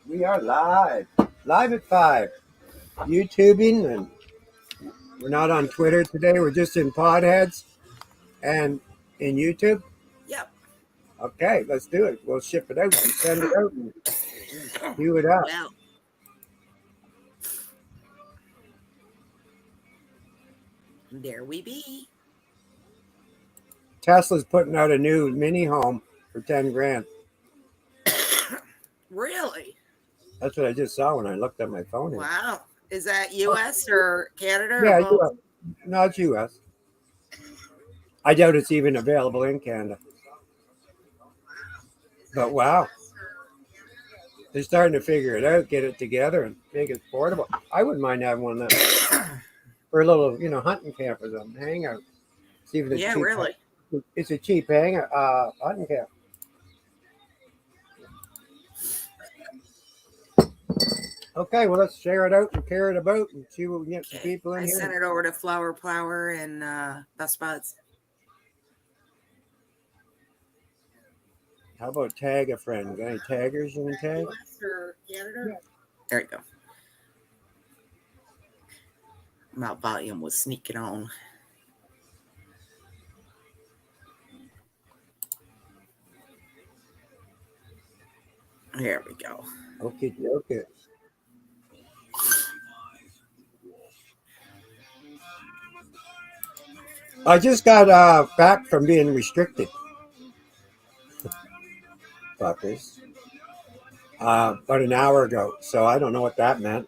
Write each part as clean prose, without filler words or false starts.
We are live. Live at 5. YouTubing, and we're not on Twitter today. We're just in Podheads and in YouTube. Yep. Okay, let's do it. We'll ship it out and send it out and do it up. Well, there we be. Tesla's putting out a new mini home for 10 grand. Really? That's what I just saw when I looked at my phone. Here. Wow. Is that U.S. or Canada? Yeah, or both? US. No, it's US. I doubt it's even available in Canada. But wow. They're starting to figure it out, get it together, and make it affordable. I wouldn't mind having one of them for a little, hunting camp or something, hangout. See if it's Yeah, cheap. really. It's a cheap hangout, hunting camp. Okay, well, let's share it out and carry it about and see what we can get some people in I here. sent it over to Flower Plower and Best Buds. How about tag a friend? Got any taggers you can tag? US or Canada? There you go. My volume was sneaking on. There we go. Okay. I just got back from being restricted. Fuckers. About an hour ago. So I don't know what that meant.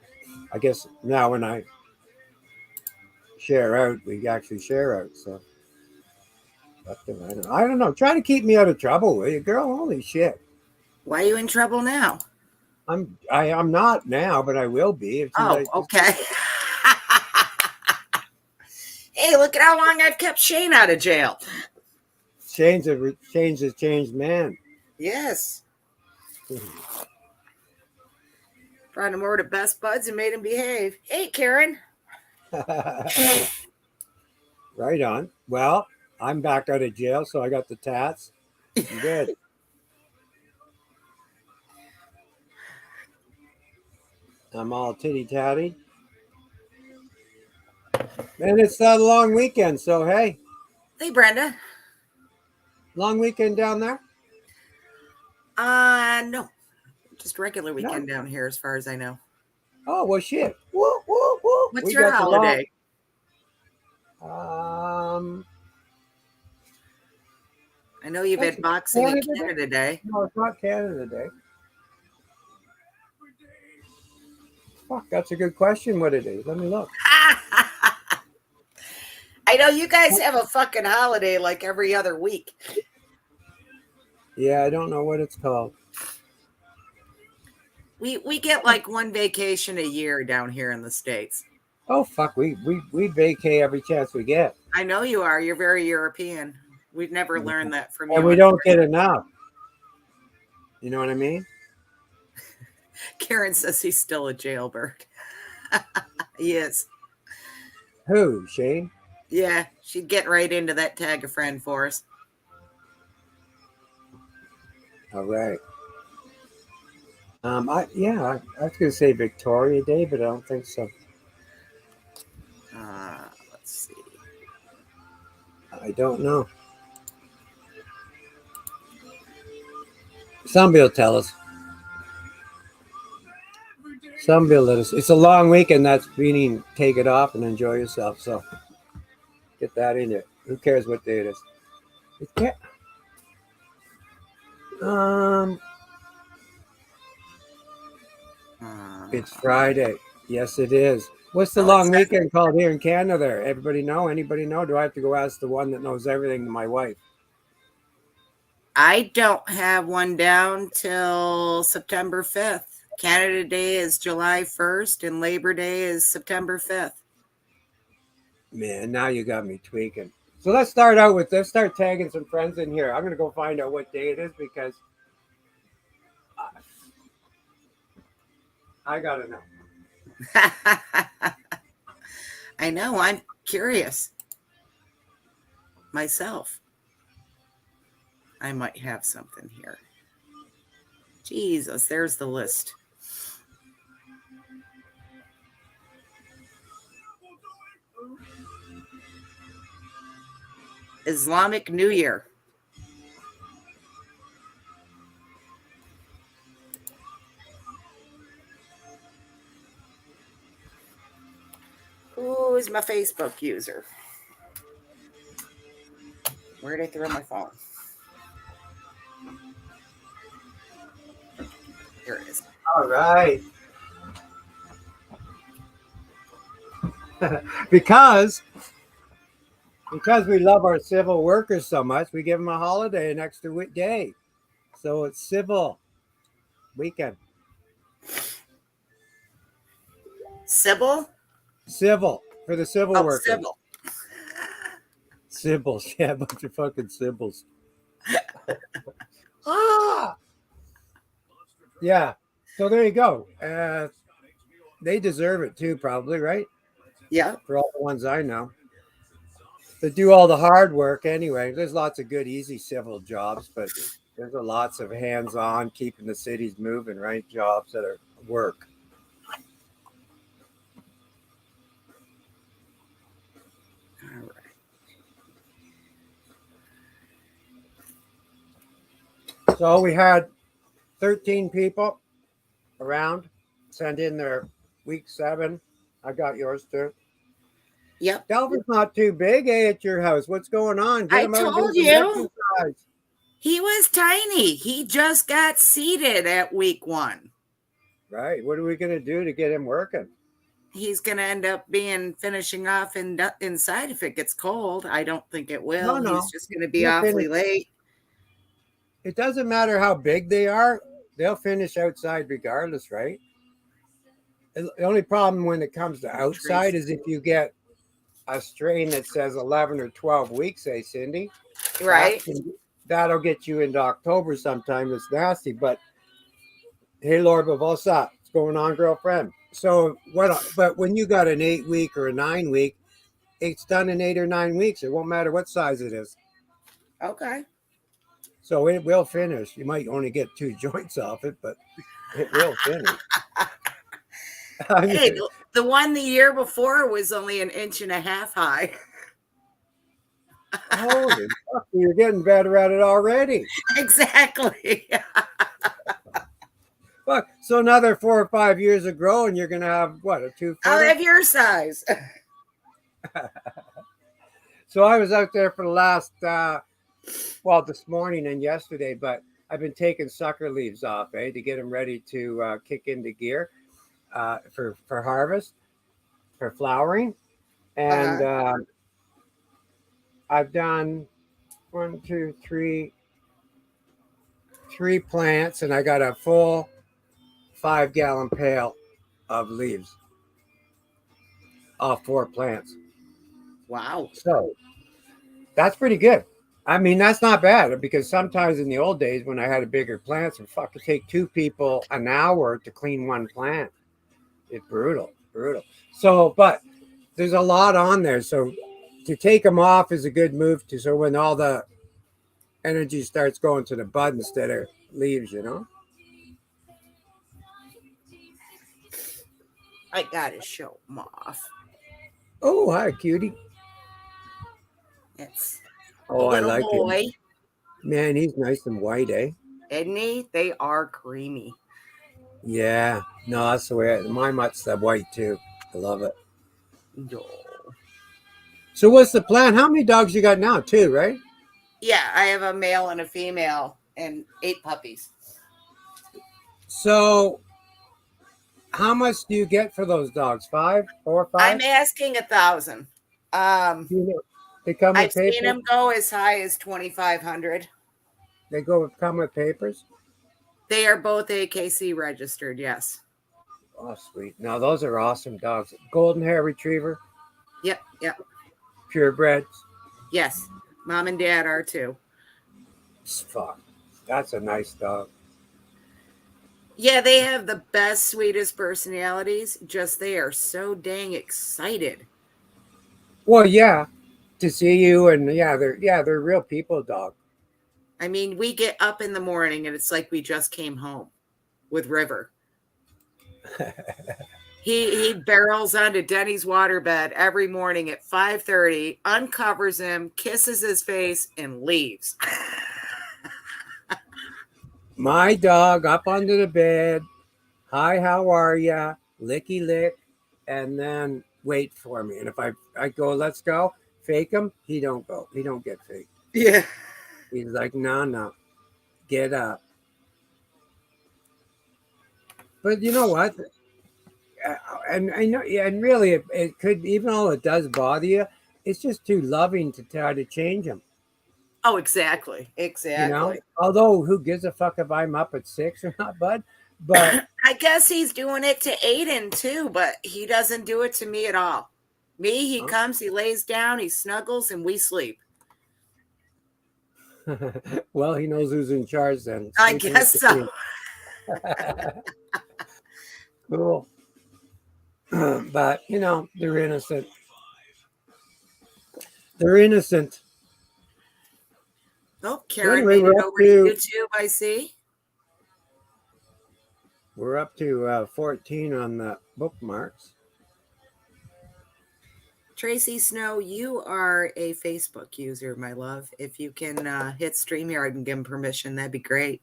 I guess now when I share out, we actually share out. So I don't know. Try to keep me out of trouble, will you, girl? Holy shit. Why are you in trouble now? I'm not now, but I will be. Okay. Hey, look at how long I've kept Shane out of jail. Shane's a changed man. Yes. Brought him over to Best Buds and made him behave. Hey, Karen. Right on. Well, I'm back out of jail, so I got the tats. I'm good. I'm all titty-tatty. And it's a long weekend, so hey. Hey, Brenda. Long weekend down there? No. Just regular weekend down here, as far as I know. Oh, well, shit. Woo, woo, woo. What's your holiday? I know you've had boxing in Canada Day. No, it's not Canada Day. Fuck, that's a good question what it is. Let me look. I know you guys have a fucking holiday like every other week. Yeah, I don't know what it's called. We get like one vacation a year down here in the States. Oh, fuck. We vacay every chance we get. I know you are. You're very European. We've never learned that from you. And we don't get enough. You know what I mean? Karen says he's still a jailbird. He is. Who, Shane? Yeah, she'd get right into that tag a friend for us. All right. I was going to say Victoria Day, but I don't think so. Let's see. I don't know. Somebody will tell us. Somebody will let us. It's a long weekend. That's meaning take it off and enjoy yourself. So get that in there. Who cares what day it is? It can't. It's Friday. Yes, it is. What's the long weekend called here in Canada? Everybody know? Anybody know? Do I have to go ask the one that knows everything, my wife? I don't have one down till September 5th. Canada Day is July 1st and Labor Day is September 5th. Man, now you got me tweaking. So let's start tagging some friends in here. I'm going to go find out what day it is because I got to know. I know. I'm curious myself. I might have something here. Jesus, there's the list. Islamic New Year. Who is my Facebook user? Where did I throw my phone? Here it is. All right. because we love our civil workers so much, we give them a holiday, an extra day. So it's civil weekend. Sybil? Civil for the civil workers. Sybil. Symbols. Yeah, a bunch of fucking symbols. Ah! Yeah. So there you go. They deserve it too, probably, right? Yeah. For all the ones I know. They do all the hard work anyway. There's lots of good, easy civil jobs, but there's lots of hands-on, keeping the cities moving, right? Jobs that are work. All right. So we had 13 people around send in their week 7. I got yours too. Yep. Delvin's not too big, at your house. What's going on? I told you. He was tiny. He just got seated at week 1. Right. What are we going to do to get him working? He's going to end up finishing off inside if it gets cold. I don't think it will. No. He's just going to be awfully late. It doesn't matter how big they are. They'll finish outside regardless, right? The only problem when it comes to outside is if you get a strain that says 11 or 12 weeks, say, Cindy. Right. That'll get you into October sometime. It's nasty. But hey, Lord, what's up? What's going on, girlfriend? So but when you got an 8-week or a 9-week, it's done in 8 or 9 weeks. It won't matter what size it is. Okay. So it will finish. You might only get 2 joints off it, but it will finish. Hey, the one the year before was only 1.5 inches high. Holy fuck, you're getting better at it already. Exactly. Fuck. So another 4 or 5 years of growing, you're going to have, what, a 2-foot? I'll have your size. So I was out there for the last, this morning and yesterday, but I've been taking sucker leaves off, to get them ready to kick into gear for harvest, for flowering. And I've done 3 plants, and I got a full 5-gallon pail of leaves off 4 plants. Wow. So that's pretty good. I mean, that's not bad, because sometimes in the old days when I had a bigger plants, it fucking take 2 people an hour to clean 1 plant. It's brutal. So, but there's a lot on there. So to take them off is a good move too. So when all the energy starts going to the bud instead of leaves, I gotta show them off. Oh, hi, cutie. It's I like boy. him. Man, he's nice and white, Isn't he? They are creamy. Yeah. No, that's the way my mutt's that white too. I love it. No. So what's the plan? How many dogs you got now? 2, right? Yeah, I have a male and a female and 8 puppies. So how much do you get for those dogs? 5, 4, 5? I'm asking 1,000. They come with I've papers? seen them go as high as 2,500. They come with papers? They are both AKC registered, yes. Oh, sweet. No, those are awesome dogs. Golden hair retriever? Yep. Purebreds? Yes. Mom and Dad are too. Fuck. That's a nice dog. Yeah, they have the best, sweetest personalities. Just they are so dang excited. Well, yeah. To see you, and they're real people dog. I mean, we get up in the morning and it's like we just came home. with River. He barrels onto Denny's waterbed every morning at 5:30, uncovers him, kisses his face, and leaves. My dog up under the bed. Hi, how are ya? Licky lick, and then wait for me. And if I go, let's go, fake him, he don't go. He don't get faked. Yeah. He's like, no, get up. But you know what? And I know, yeah, and really, it could, even though it does bother you, it's just too loving to try to change him. Oh, exactly. You know, although who gives a fuck if I'm up at 6 or not, bud? But I guess he's doing it to Aiden too, but he doesn't do it to me at all. Me, he comes, he lays down, he snuggles, and we sleep. well, he knows who's in charge then. I guess so. Cool. But, you know, they're innocent. They're innocent. Oh, Karen Anyway, made it over to YouTube, I see. We're up to 14 on the bookmarks. Tracy Snow, you are a Facebook user, my love. If you can hit StreamYard and give him permission, that'd be great.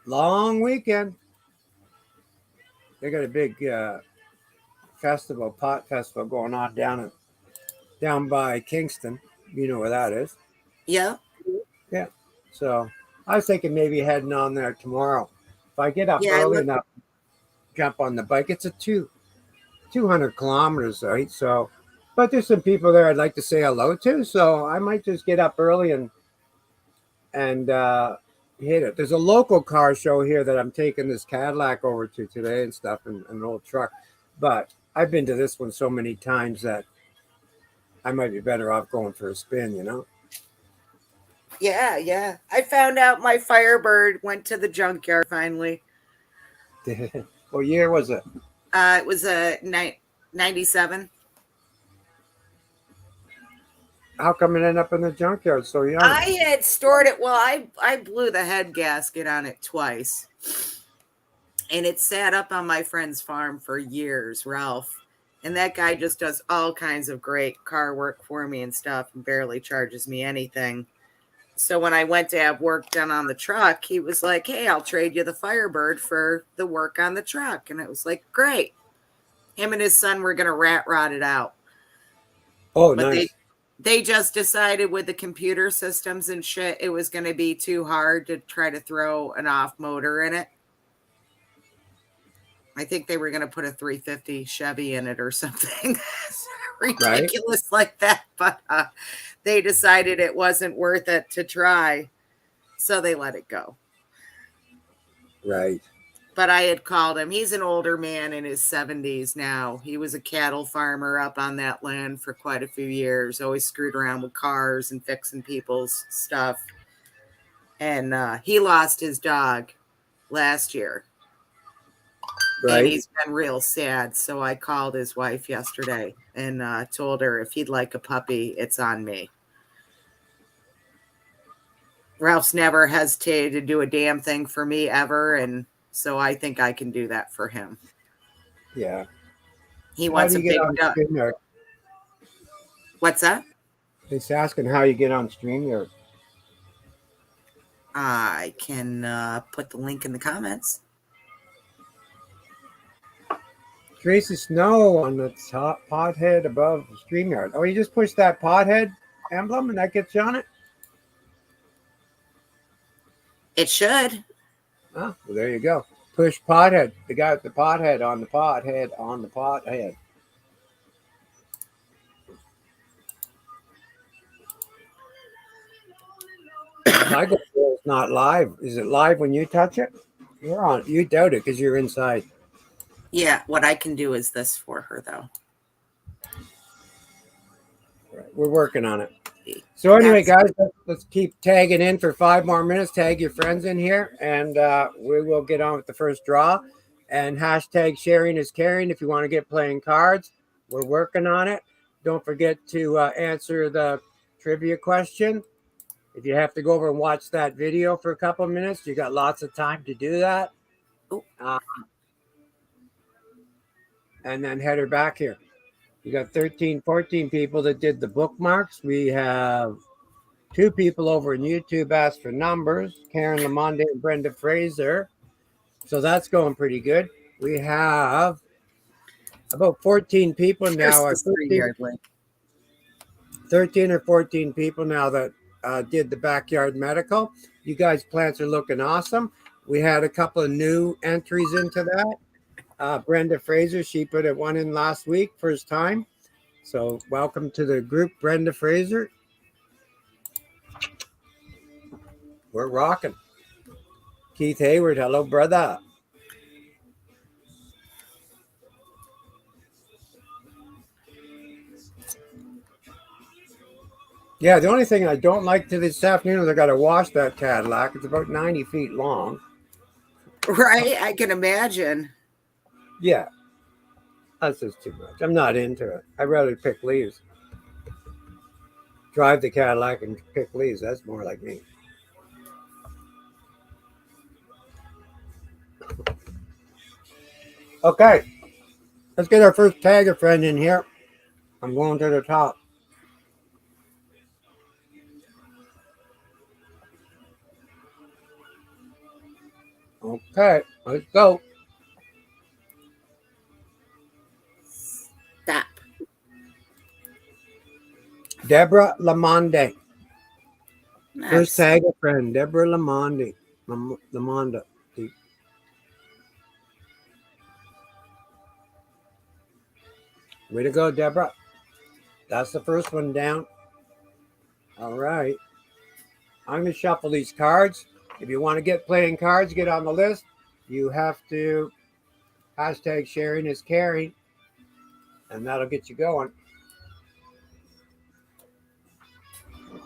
Long weekend. They got a big festival, pot festival going on down by Kingston. You know where that is. Yeah. Yeah. So I was thinking maybe heading on there tomorrow. If I get up early enough, jump on the bike. It's a 200 kilometers, right? So, but there's some people there I'd like to say hello to. So I might just get up early and hit it. There's a local car show here that I'm taking this Cadillac over to today and stuff, and an old truck. But I've been to this one so many times that I might be better off going for a spin, you know? Yeah. I found out my Firebird went to the junkyard finally. What year was it? It was a 97. How come it ended up in the junkyard so young? I had stored it. Well, I blew the head gasket on it twice. And it sat up on my friend's farm for years, Ralph. And that guy just does all kinds of great car work for me and stuff and barely charges me anything. So when I went to have work done on the truck, he was like, hey, I'll trade you the Firebird for the work on the truck. And it was like, great. Him and his son were going to rat rot it out. Oh, but nice. They just decided with the computer systems and shit, it was going to be too hard to try to throw an off motor in it. I think they were going to put a 350 Chevy in it or something ridiculous like that. But they decided it wasn't worth it to try. So they let it go. Right. But I had called him. He's an older man in his 70s now. He was a cattle farmer up on that land for quite a few years. Always screwed around with cars and fixing people's stuff. And he lost his dog last year. Right. And he's been real sad. So I called his wife yesterday and told her if he'd like a puppy, it's on me. Ralph's never hesitated to do a damn thing for me ever. And so I think I can do that for him. Yeah. He wants a big dog. What's that? He's asking how you get on StreamYard. I can put the link in the comments. Tracy Snow on the top pothead above the StreamYard. Oh, you just push that pothead emblem and that gets you on it? It should. Oh, well, there you go. Push pothead. The guy with the pothead on the pothead on the pothead. My goal is not live. Is it live when you touch it? You're on. You doubt it because you're inside. Yeah, what I can do is this for her, though. Right. We're working on it. So anyway, guys, let's keep tagging in for 5 more minutes. Tag your friends in here, and we will get on with the first draw. And hashtag sharing is caring if you want to get playing cards. We're working on it. Don't forget to answer the trivia question. If you have to go over and watch that video for a couple of minutes, you got lots of time to do that. Oh. And then head her back here. You got 13, 14 people that did the bookmarks. We have 2 people over on YouTube asked for numbers, Karen Lamonde and Brenda Fraser. So that's going pretty good. We have about 14 people now. Here's the 3-yard link. 13 or 14 people now that did the backyard medical. You guys' plants are looking awesome. We had a couple of new entries into that. Brenda Fraser, she put one in last week, first time. So welcome to the group, Brenda Fraser. We're rocking. Keith Hayward, hello, brother. Yeah, the only thing I don't like to this afternoon is I got to wash that Cadillac. It's about 90 feet long. Right? I can imagine. Yeah, that's just too much. I'm not into it. I'd rather pick leaves. Drive the Cadillac and pick leaves. That's more like me. Okay, let's get our first tagger friend in here. I'm going to the top. Okay, let's go. Stop. Deborah Lamonde. First Nice. tagger friend, Deborah Lamonde. Lamonde. Way to go, Deborah. That's the first one down. All right. I'm going to shuffle these cards. If you want to get playing cards, get on the list. You have to hashtag sharing is caring, and that'll get you going.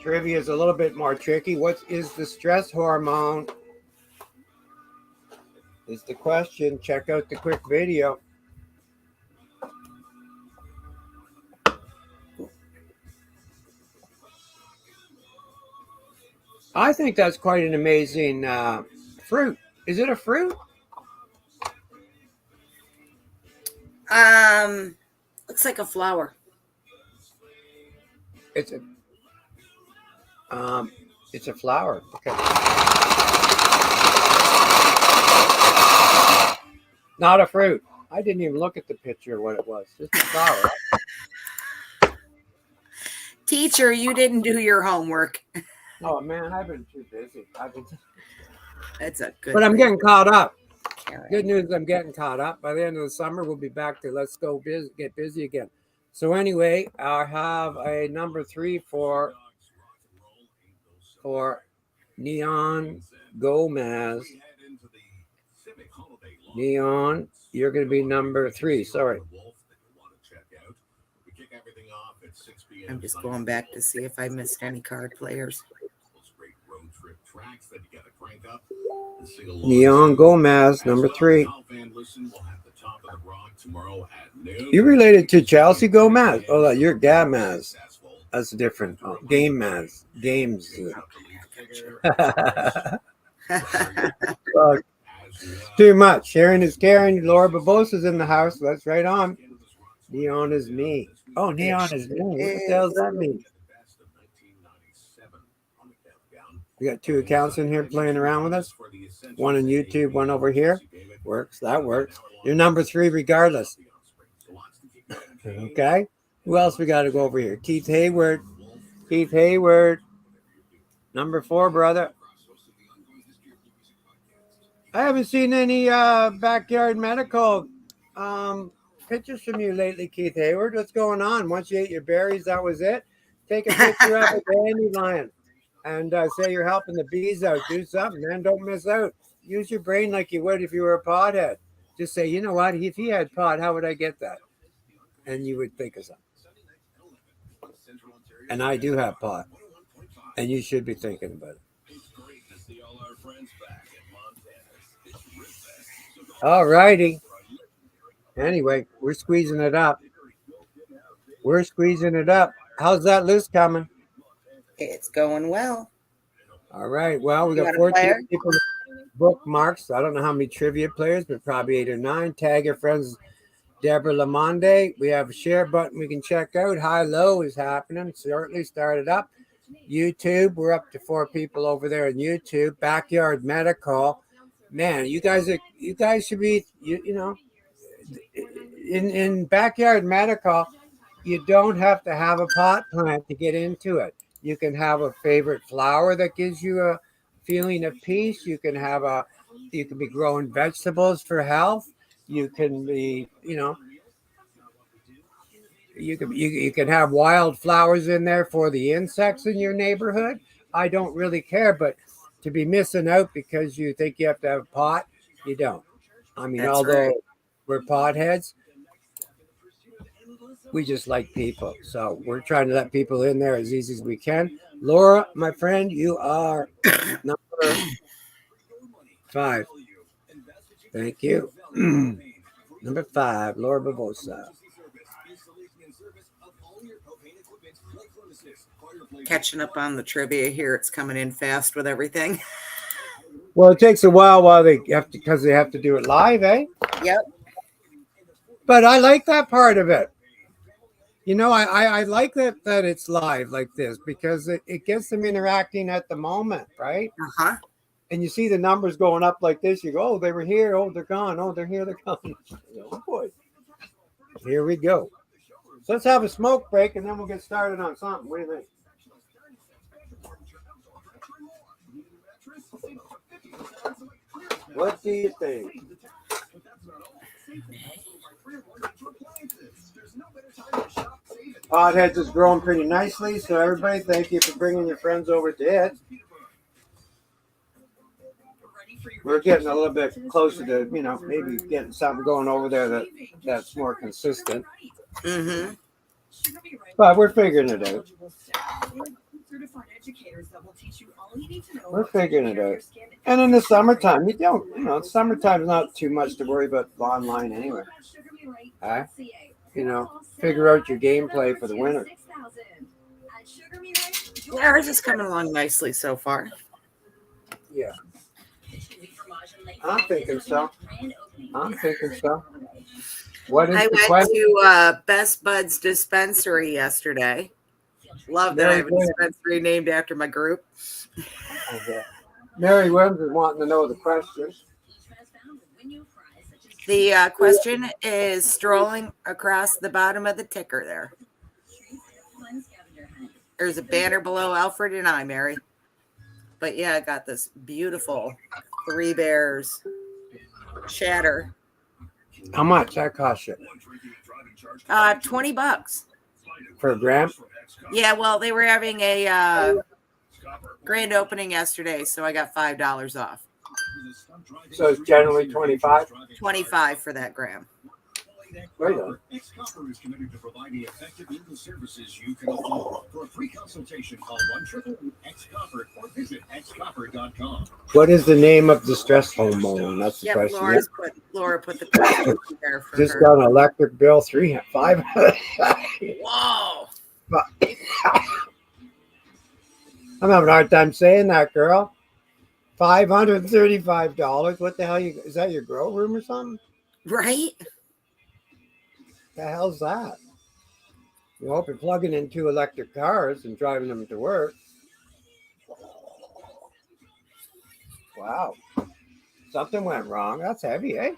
Trivia is a little bit more tricky. What is the stress hormone? Is the question. Check out the quick video. I think that's quite an amazing fruit. Is it a fruit? Looks like a flower. It's a flower. Okay. Not a fruit. I didn't even look at the picture of what it was. Just a flower. Teacher, you didn't do your homework. Oh man, I've been too busy. That's a good. But I'm getting caught up. Karen. Good news, I'm getting caught up. By the end of the summer, we'll be back to let's go get busy again. So anyway, I have a number 3 for Neon Gomez. Neon, you're going to be number 3. Sorry. I'm just going back to see if I missed any card players. Neon Gomez, number 3. You related to Chelsea Gomez? Oh, you're Gamaz. That's different. Oh, Game Maz. Games. Too much. Sharon is caring. Laura Barbosa's in the house. That's right on. Neon is me. Oh, neon is me. What the hell does that mean? We got 2 accounts in here playing around with us. One on YouTube, one over here. Works. That works. You're number 3 regardless. Okay. Who else we got to go over here? Keith Hayward. Keith Hayward. Number 4, brother. I haven't seen any backyard medical pictures from you lately, Keith Hayward. What's going on? Once you ate your berries, that was it. Take a picture of a dandelion and say you're helping the bees out. Do something, man. Don't miss out. Use your brain like you would if you were a pothead. Just say, you know what? If he had pot, how would I get that? And you would think of something. And I do have pot. And you should be thinking about it. All righty. Anyway, we're squeezing it up. We're squeezing it up. How's that list coming? It's going well. All right. Well, we You got want to 14 player? people bookmarks. I don't know how many trivia players, but probably 8 or 9. Tag your friends, Deborah Lamonde. We have a share button we can check out. High low is happening. Shortly started up. YouTube, we're up to 4 people over there on YouTube. Backyard Medical. Man, you guys should be you know in Backyard Medical, you don't have to have a pot plant to get into it. You can have a favorite flower that gives you a feeling of peace. You can be growing vegetables for health. You can be, you can have wildflowers in there for the insects in your neighborhood. I don't really care, but to be missing out because you think you have to have a pot, you don't. I mean, That's although right. we're potheads, we just like people. So we're trying to let people in there as easy as we can. Laura, my friend, you are number 5. Thank you. Number 5, Laura Barbosa. Catching up on the trivia here. It's coming in fast with everything. Well, it takes a while they have to because they have to do it live, eh? Yep. But I like that part of it. I like that it's live like this because it gets them interacting at the moment, right? Uh-huh. And you see the numbers going up like this. You go, oh, they were here. Oh, they're gone. Oh, they're here. They're gone. Oh, boy. Here we go. So let's have a smoke break and then we'll get started on something. What do you think? What do you think? Podheads is growing pretty nicely. So everybody, thank you for bringing your friends over to it. We're getting a little bit closer to, maybe getting something going over there that's more consistent. Mm-hmm. But we're figuring it out. We're figuring it out. And in the summertime, summertime's not too much to worry about online anyway. Figure out your gameplay for the winter. Yeah, ours is coming along nicely so far. Yeah. I'm thinking so. What is I the went question? to Best Buds dispensary yesterday. Love that I have a dispensary named after my group. Okay. Mary Williams is wanting to know the question. The question is strolling across the bottom of the ticker there. There's a banner below Alfred and I, Mary. But yeah, I got this beautiful 3 Bears shatter. How much that cost you? $20 for a gram? Yeah, well, they were having a grand opening yesterday, so I got $5 off. So it's generally 25? 25 for that gram. Right on. X-Copper is committed to providing effective legal services you can afford. For a free consultation, call 1-888-X-Copper or visit xcopper.com. What is the name of the stress hormone? That's the question. Laura put the question there for Just her. got an electric bill, 5. Whoa. I'm having a hard time saying that, girl. $535. What the hell? Is that your grow room or something? Right? The hell's that? You hope you're plugging in 2 electric cars and driving them to work. Wow. Something went wrong. That's heavy, eh?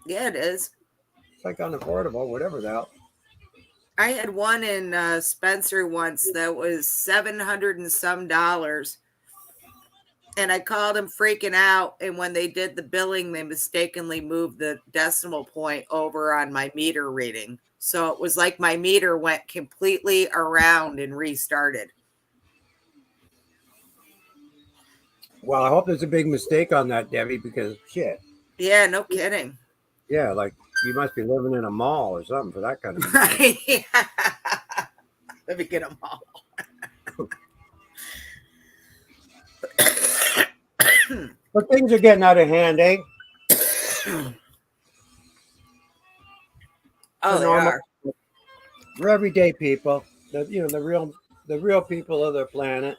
Yeah, it is. It's like unaffordable, whatever the hell. I had one in Spencer once that was $700 and some. And I called them freaking out. And when they did the billing, they mistakenly moved the decimal point over on my meter reading. So it was like my meter went completely around and restarted. Well, I hope there's a big mistake on that, Debbie, because shit. Yeah, no kidding. Yeah, like you must be living in a mall or something for that kind of Right. Let me get them all. But things are getting out of hand, eh? Oh, they are. For everyday people, the real people of the planet.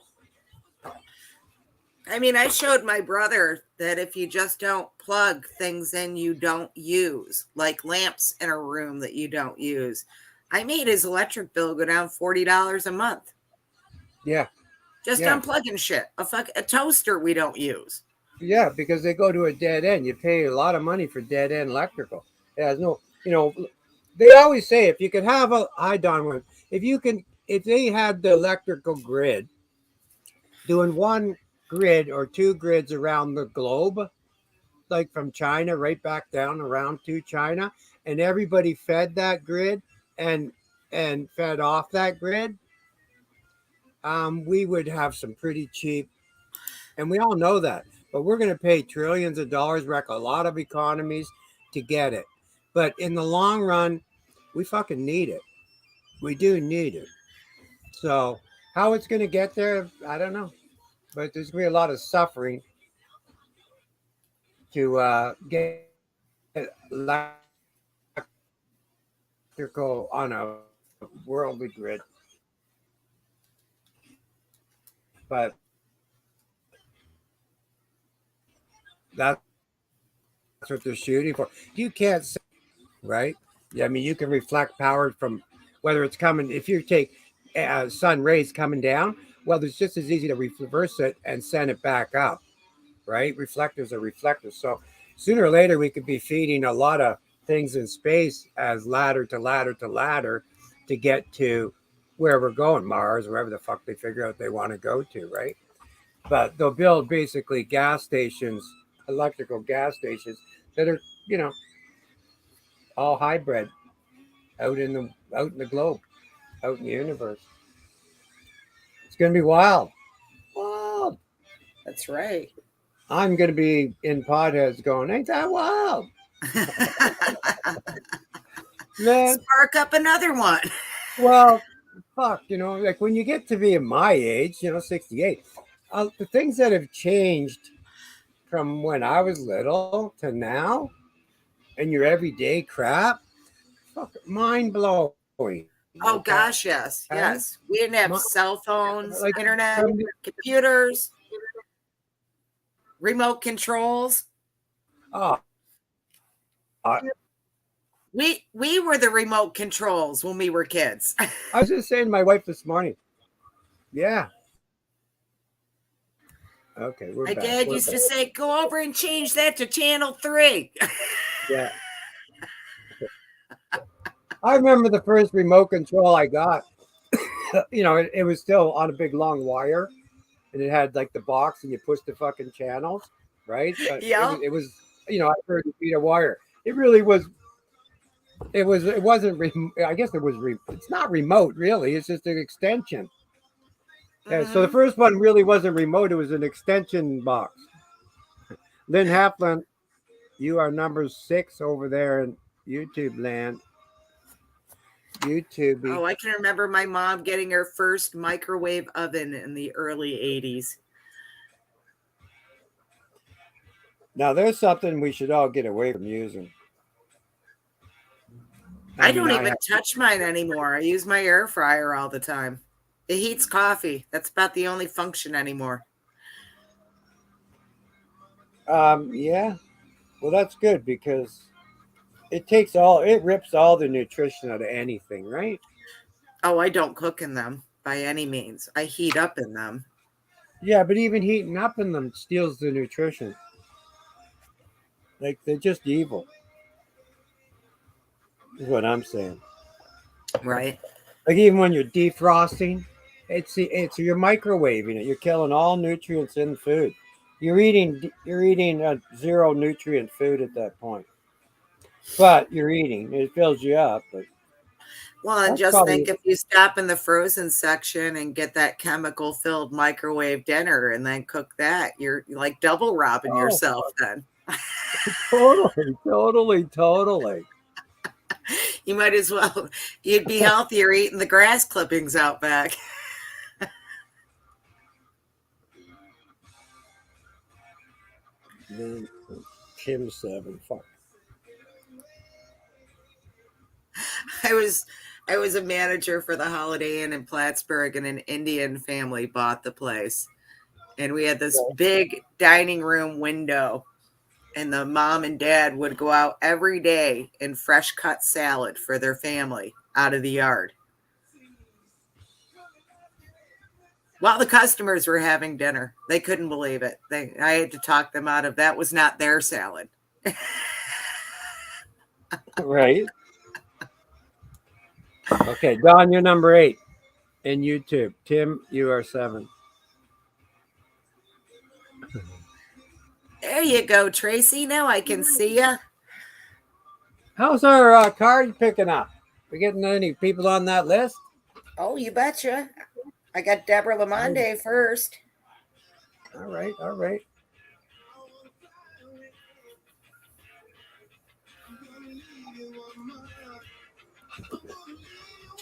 I mean, I showed my brother that if you just don't plug things in you don't use, like lamps in a room that you don't use, I made his electric bill go down $40 a month. Yeah, Just yeah, unplugging shit. A toaster we don't use. yeah. Because they go to a dead end. You pay a lot of money for dead end electrical. It has no, they always say if you could have a, hi Don, if they had the electrical grid doing one grid or two grids around the globe, like from China right back down around to China, and everybody fed that grid and fed off that grid, we would have some pretty cheap, and we all know that. But we're going to pay trillions of dollars, wreck a lot of economies to get it. But in the long run, we fucking need it. We do need it. So how it's going to get there, I don't know. But there's going to be a lot of suffering to get electrical on a worldly grid. But that's what they're shooting for. You can't say, right? Yeah, I mean, you can reflect power from whether it's coming, if you take sun rays coming down, well, it's just as easy to reverse it and send it back up, right? Reflectors are reflectors. So sooner or later, we could be feeding a lot of things in space as ladder to ladder to ladder to get to where we're going, Mars, wherever the fuck they figure out they want to go to, right? But they'll build basically gas stations, electrical gas stations that are, you know, all hybrid out in the globe, out in the universe. It's gonna be wild. Wild. That's right. I'm gonna be in potheads going, ain't that wild? Man, Spark up another one. well, fuck, like when you get to be my age, 68, the things that have changed from when I was little to now and your everyday crap, fuck, mind blowing. Oh Okay. gosh, yes, yes. We didn't have My, cell phones, like internet, from computers, remote controls. oh, I, We were the remote controls when we were kids. I was just saying to my wife this morning. Yeah. Okay, we're My back. dad We're used back. to say, "Go over and change that to channel 3." Yeah. I remember the first remote control I got. It was still on a big long wire, and it had like the box, and you push the fucking channels, right? But it was Yep. it was I 30 feet of wire. It really was. It wasn't. I guess it was. It's not remote, really. It's just an extension. Yeah. So the Mm-hmm. first one really wasn't remote. It was an extension box. Lynn Hapland, you are number 6 over there in YouTube land. YouTube. Oh, I can remember my mom getting her first microwave oven in the early 80s. Now there's something we should all get away from using. I I mean, don't I even have. touch mine anymore. I use my air fryer all the time. It heats coffee. That's about the only function anymore. Yeah. Well, that's good because it rips all the nutrition out of anything, right? Oh, I don't cook in them by any means. I heat up in them. Yeah, but even heating up in them steals the nutrition. Like they're just evil, is what I'm saying. Right. Like even when you're defrosting, you're microwaving it. You're killing all nutrients in food. You're eating a zero nutrient food at that point. But you're eating. It fills you up. But Well, and that's just think probably if you stop in the frozen section and get that chemical filled microwave dinner and then cook that, you're like double robbing oh, yourself then. totally, totally, totally. You might as well, you'd be healthier eating the grass clippings out back. Kim 7. Fuck. I was I was a manager for the Holiday Inn in Plattsburgh, and an Indian family bought the place. and we had this big dining room window, and the mom and dad would go out every day and fresh cut salad for their family out of the yard while the customers were having dinner. They couldn't believe it. I had to talk them out of that. Was not their salad. Right. Okay, Don, you're number 8 in YouTube. Tim, you are 7. There you go, Tracy. Now I can see you. How's our card picking up? We getting any people on that list? Oh, you betcha. I got Deborah Lamonde first. All right, all right.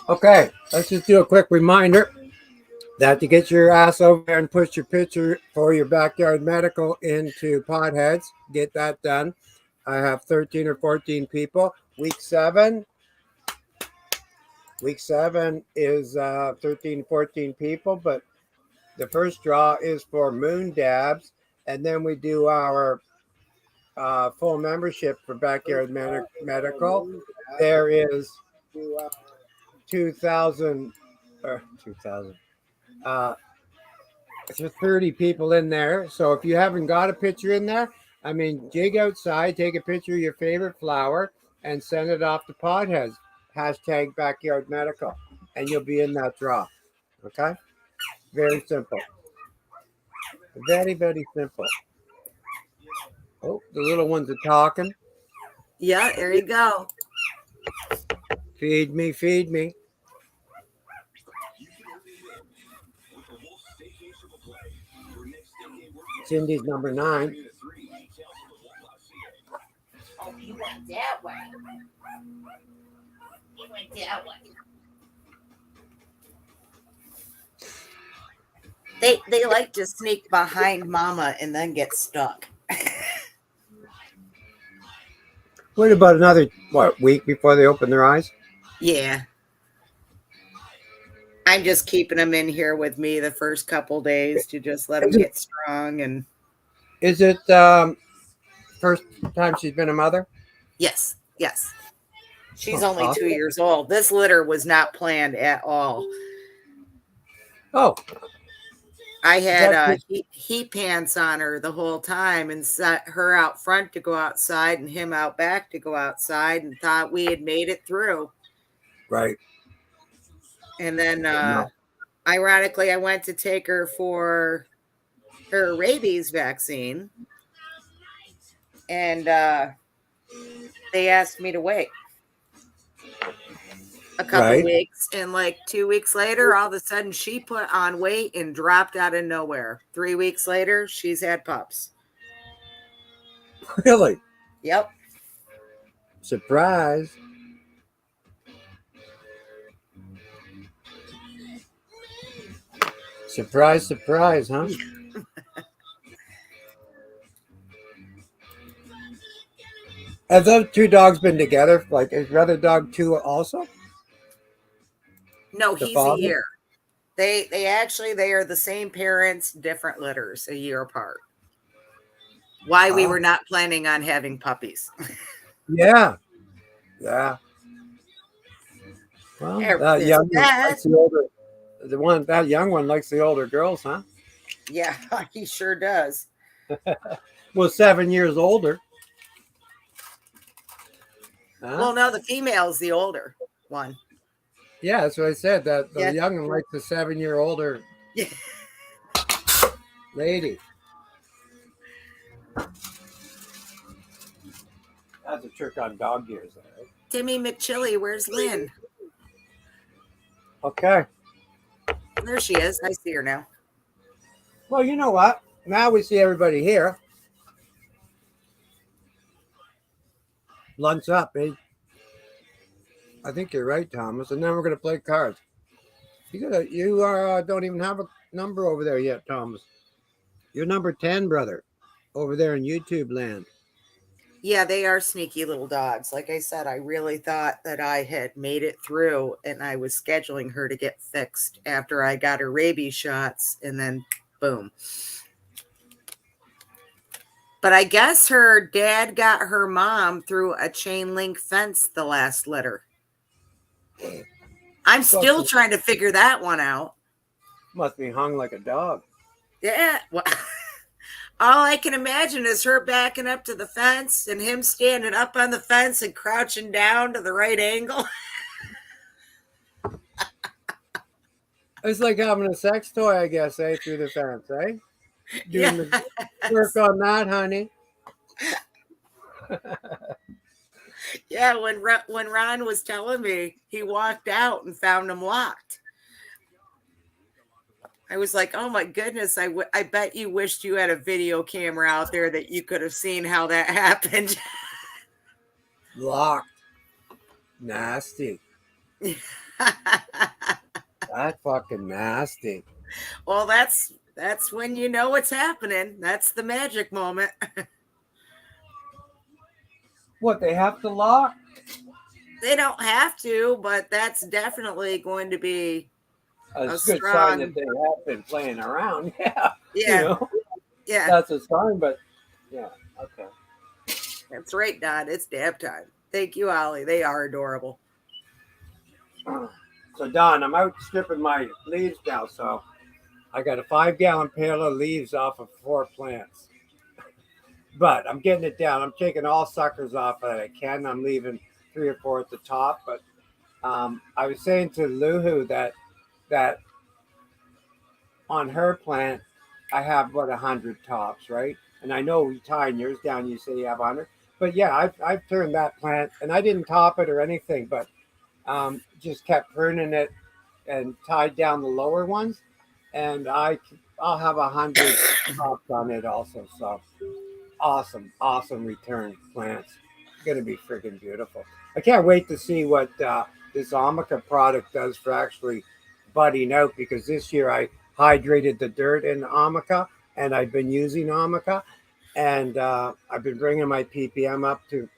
Okay, let's just do a quick reminder that to get your ass over there and push your picture for your backyard medical into Potheads, get that done. I have 13 or 14 people. Week 7 is 13, 14 people, but the first draw is for Moon Dabs, and then we do our full membership for backyard medical. There is 2,000 or 2,000. There's 30 people in there. So if you haven't got a picture in there, I mean, jig outside, take a picture of your favorite flower, and send it off to Podheads. Hashtag backyard medical, and you'll be in that draw. Okay? Very simple. Very, very simple. Oh, the little ones are talking. Yeah, there you go. Feed me, feed me. Cindy's number 9. Oh, you went that way. You went that way. They like to sneak behind Mama and then get stuck. Wait about another week before they open their eyes? Yeah. I'm just keeping them in here with me the first couple days to just let them get strong. And is it first time she's been a mother? yes. She's only awesome. 2 years old. This litter was not planned at all. Oh. I had heat pants on her the whole time and set her out front to go outside and him out back to go outside, and thought we had made it through. Right. And then ironically, I went to take her for her rabies vaccine, and they asked me to wait a couple weeks, and like 2 weeks later, all of a sudden she put on weight and dropped out of nowhere. 3 weeks later, she's had pups. Really? Yep. Surprise. Surprise, surprise, huh? Have those 2 dogs been together? Like, is your other dog 2 also? No, he's a year. They are the same parents, different litters, a year apart. Why we were not planning on having puppies. Yeah. Well, that young one likes that young one likes the older girls, huh? Yeah, he sure does. Well, 7 years older. Huh? Well, no, the female is the older one. Yeah, that's what I said. That the young one likes the 7-year older lady. That's a trick on dog years, right? Timmy McChilly, where's Lynn? Okay. There she is. I see her now. Well, you know what? Now we see everybody here. Lunch up, eh? I think you're right, Thomas. And then we're going to play cards. You don't even have a number over there yet, Thomas. You're number 10, brother, over there in YouTube land. Yeah, they are sneaky little dogs. Like I said, I really thought that I had made it through, and I was scheduling her to get fixed after I got her rabies shots, and then boom. But I guess her dad got her mom through a chain link fence the last litter. I'm still trying to figure that one out. Must be hung like a dog. Yeah. Well, all I can imagine is her backing up to the fence and him standing up on the fence and crouching down to the right angle. It's like having a sex toy, I guess, through the fence, right? Doing Yeah. the work on that, honey. Yeah, when Ron was telling me, he walked out and found them locked. I was like, oh my goodness, I bet you wished you had a video camera out there that you could have seen how that happened. Locked. Nasty. That's fucking nasty. Well, that's when you know what's happening. That's the magic moment. What, they have to lock? They don't have to, but that's definitely going to be A good sign strong. that they have been playing around. Yeah. Yeah. You know, Yeah, that's a sign, but yeah, okay. that's right, Don. It's dab time. Thank you, Ollie. They are adorable. So, Don, I'm out stripping my leaves now. So, I got a 5-gallon pail of leaves off of 4 plants. But I'm getting it down. I'm taking all suckers off that I can. I'm leaving 3 or 4 at the top. But I was saying to Luhu that on her plant, I have about 100 tops, right? And I know you tying yours down, you say you have 100. But yeah, I've turned that plant, and I didn't top it or anything, but just kept pruning it and tied down the lower ones. And I'll have 100 tops on it also. So awesome return plants. Going to be freaking beautiful. I can't wait to see what this Amica product does for actually budding out, because this year I hydrated the dirt in Amica, and I've been using Amica, and I've been bringing my ppm up to,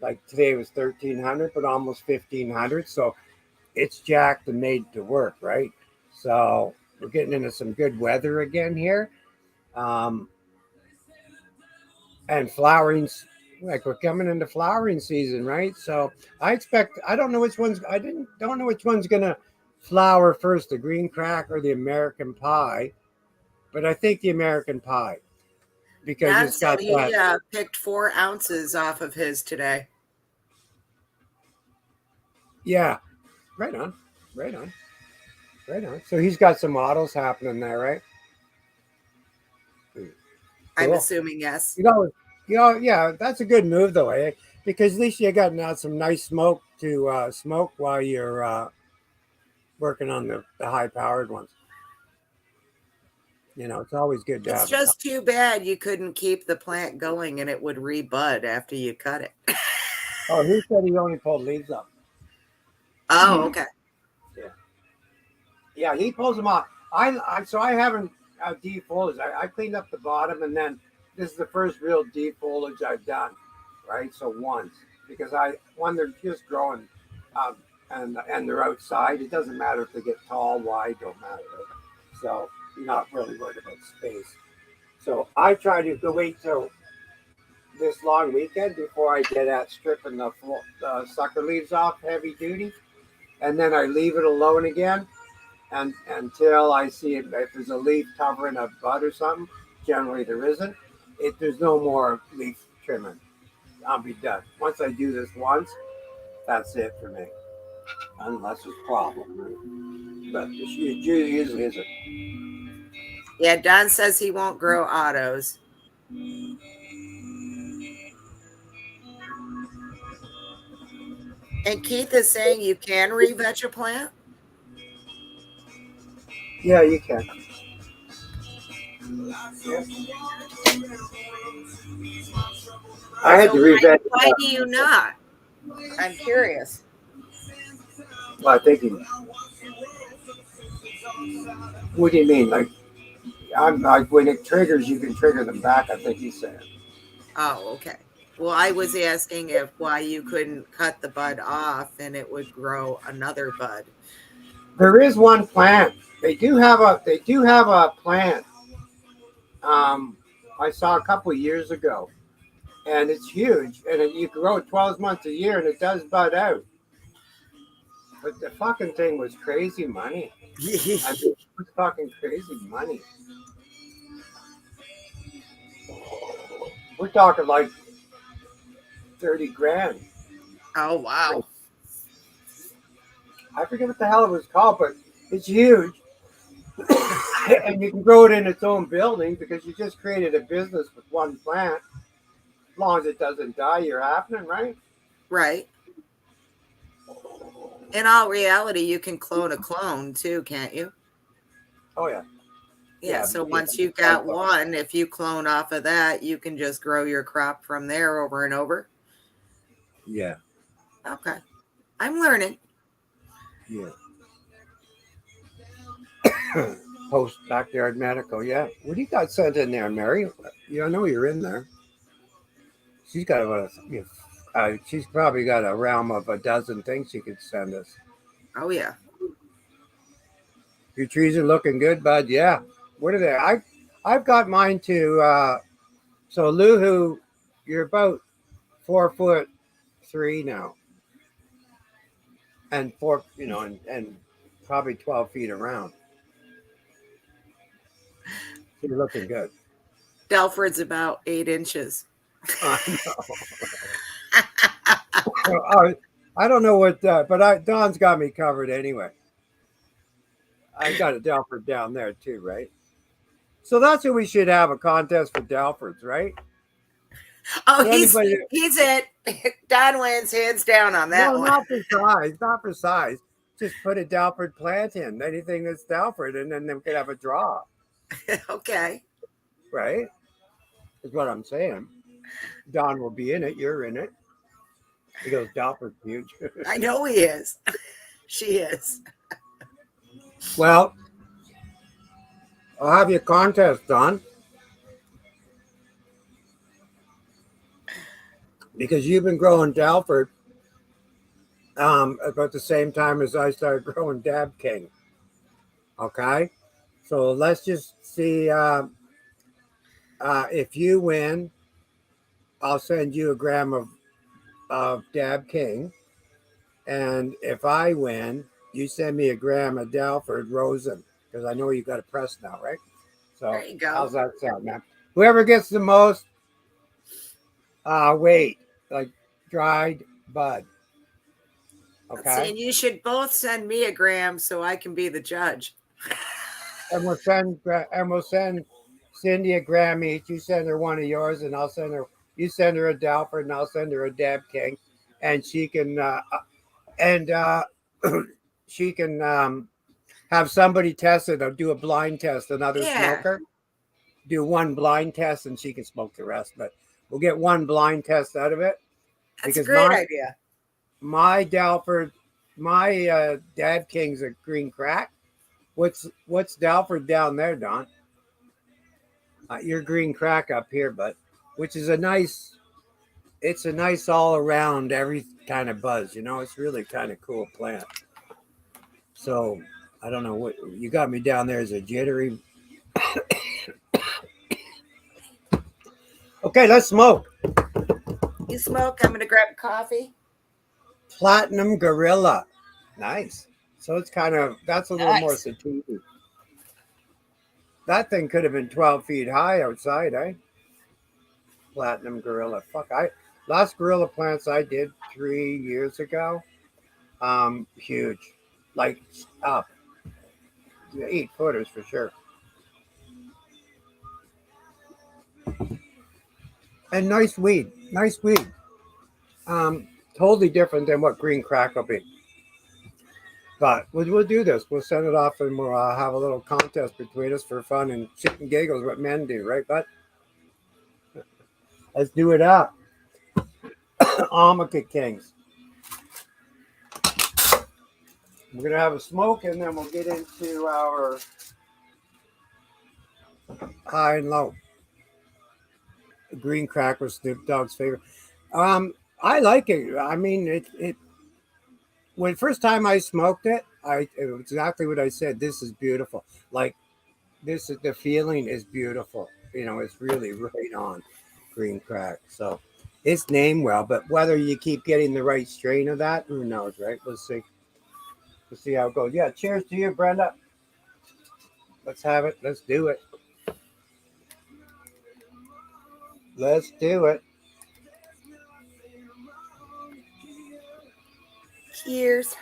like, today was 1300 but almost 1500, so it's jacked and made to work, right? So we're getting into some good weather again here, and flowering, like we're coming into flowering season, right? So I don't know which one's don't know which one's gonna flower first, the green crack or the American pie, but I think the American pie, because Don it's got said he that. picked 4 ounces off of his today. Yeah, right on, right on, right on. So he's got some models happening there, right? I'm Cool. assuming yes. Yeah, that's a good move though, eh? Because at least you got now some nice smoke to smoke while you're working on the high-powered ones. You know, it's always good to It's have. just too bad you couldn't keep the plant going and it would rebud after you cut it. Oh, he said he only pulled leaves up. Oh, okay. Yeah, he pulls them off. So I haven't defoliaged. I cleaned up the bottom, and then this is the first real defoliage I've done, right? So once, because when they're just growing, and they're outside, it doesn't matter if they get tall, wide, don't matter. Right? So you're not really worried about space. So I try to go wait till this long weekend before I get at stripping the sucker leaves off heavy duty, and then I leave it alone again. And until I see if there's a leaf covering a bud or something, generally there isn't. There's no more leaf trimming. I'll be done. Once I do this once, that's it for me, unless there's a problem. Right? But it usually isn't. Yeah, Don says he won't grow autos. And Keith is saying you can re-veg a plant? Yeah, you can. Yeah. I had to re-veg. Why do you not? I'm curious. Well, I think what do you mean? I'm like, when it triggers, you can trigger them back, I think he's saying. Oh, okay. Well, I was asking why you couldn't cut the bud off and it would grow another bud. There is one plant. They do have a plant I saw a couple of years ago, and it's huge, and you grow it 12 months a year, and it does bud out. But the fucking thing was crazy money. I mean, it was fucking crazy money. We're talking like 30 grand. Oh wow. I forget what the hell it was called, but it's huge. And you can grow it in its own building because you just created a business with one plant. As long as it doesn't die, you're happening, right? Right. In all reality, you can clone a clone too, can't you? Oh, yeah. Yeah. Yeah. So once you've got one, if you clone off of that, you can just grow your crop from there over and over. Yeah. Okay. I'm learning. Yeah. Post backyard medical. Yeah. What do you got sent in there, Mary? I know you're in there. She's got she's probably got a realm of a dozen things she could send us. Oh yeah. Your trees are looking good, bud. Yeah. What are they? I've got mine to. So Luhu, you're about 4'3" now, and and probably 12 feet around. So you're looking good. Delford's about 8 inches. I know. I don't know what, but Don's got me covered anyway. I got a Delford down there too, right? So that's what we should have a contest for Delfords, right? Oh, So anybody, he's it. Don wins hands down on that no, one. not for size, not for size. Just put a Delford plant in anything that's Delford, and then we could have a draw, Okay. right? Is what I'm saying. Don will be in it. You're in it. He goes, Delford's huge. I know he is. She is. Well, I'll have your contest, Don. Because you've been growing Delford about the same time as I started growing Dab King. Okay? So let's just see if you win, I'll send you a gram of Dab King. And if I win, you send me a gram of Delford Rosen. Because I know you got a press now, right? So There you go. how's that sound, man? Whoever gets the most weight, like dried bud. Okay. And you should both send me a gram so I can be the judge. And we'll send Cindy a gram each. You send her one of yours, and I'll send her. You send her a Delford, and I'll send her a Dab King, and she can and she can have somebody test it or do a blind test. Another Yeah, smoker do one blind test, and she can smoke the rest. But we'll get one blind test out of it that's a because great idea. my Delford, my Dab King's a green crack. What's Delford down there, Don? Your green crack up here, but which is it's a nice all around every kind of buzz. It's really kind of cool plant. So I don't know what you got me down there as a jittery. Okay, let's smoke. You smoke? I'm gonna grab coffee. Platinum Gorilla, nice. So it's that's a little more Nice. sativa. That thing could have been 12 feet high outside, eh? Platinum Gorilla. Fuck, last gorilla plants I did 3 years ago. Huge, like up 8 footers for sure. And nice weed, nice weed. Totally different than what green crack will be. But we'll do this. We'll send it off and we'll have a little contest between us for fun and shit and giggles, what men do, right, bud? Let's do it up. Almaka Kings. We're going to have a smoke and then we'll get into our high and low. Green crack was Snoop Dogg's favorite. I like it. I mean, it when first time I smoked it, it was exactly what I said. This is beautiful. Like the feeling is beautiful. it's really right on green crack. So it's named well, but whether you keep getting the right strain of that, who knows, right? Let's see. Let's see how it goes. Yeah, cheers to you, Brenda. Let's have it. Let's do it. Let's do it. Cheers.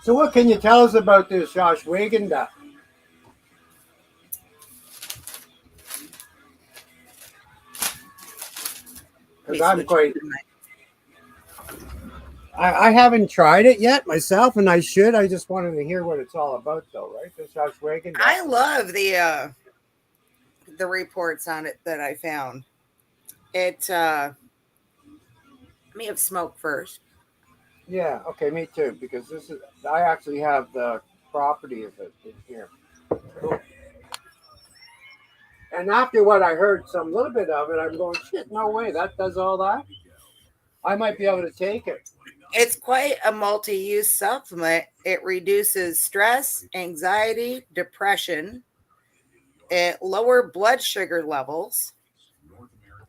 So what can you tell us about this Ashwagandha? Because I'm quite... I haven't tried it yet myself, and I should. I just wanted to hear what it's all about, though, right? This Ashwagandha. I love the reports on it that I found. It let me have smoke first. Yeah, okay, me too, because this is... I actually have the property of it in here. And after what I heard, some little bit of it, I'm going, shit, no way, that does all that? I might be able to take it. It's quite a multi-use supplement. It reduces stress, anxiety, depression. It lower blood sugar levels,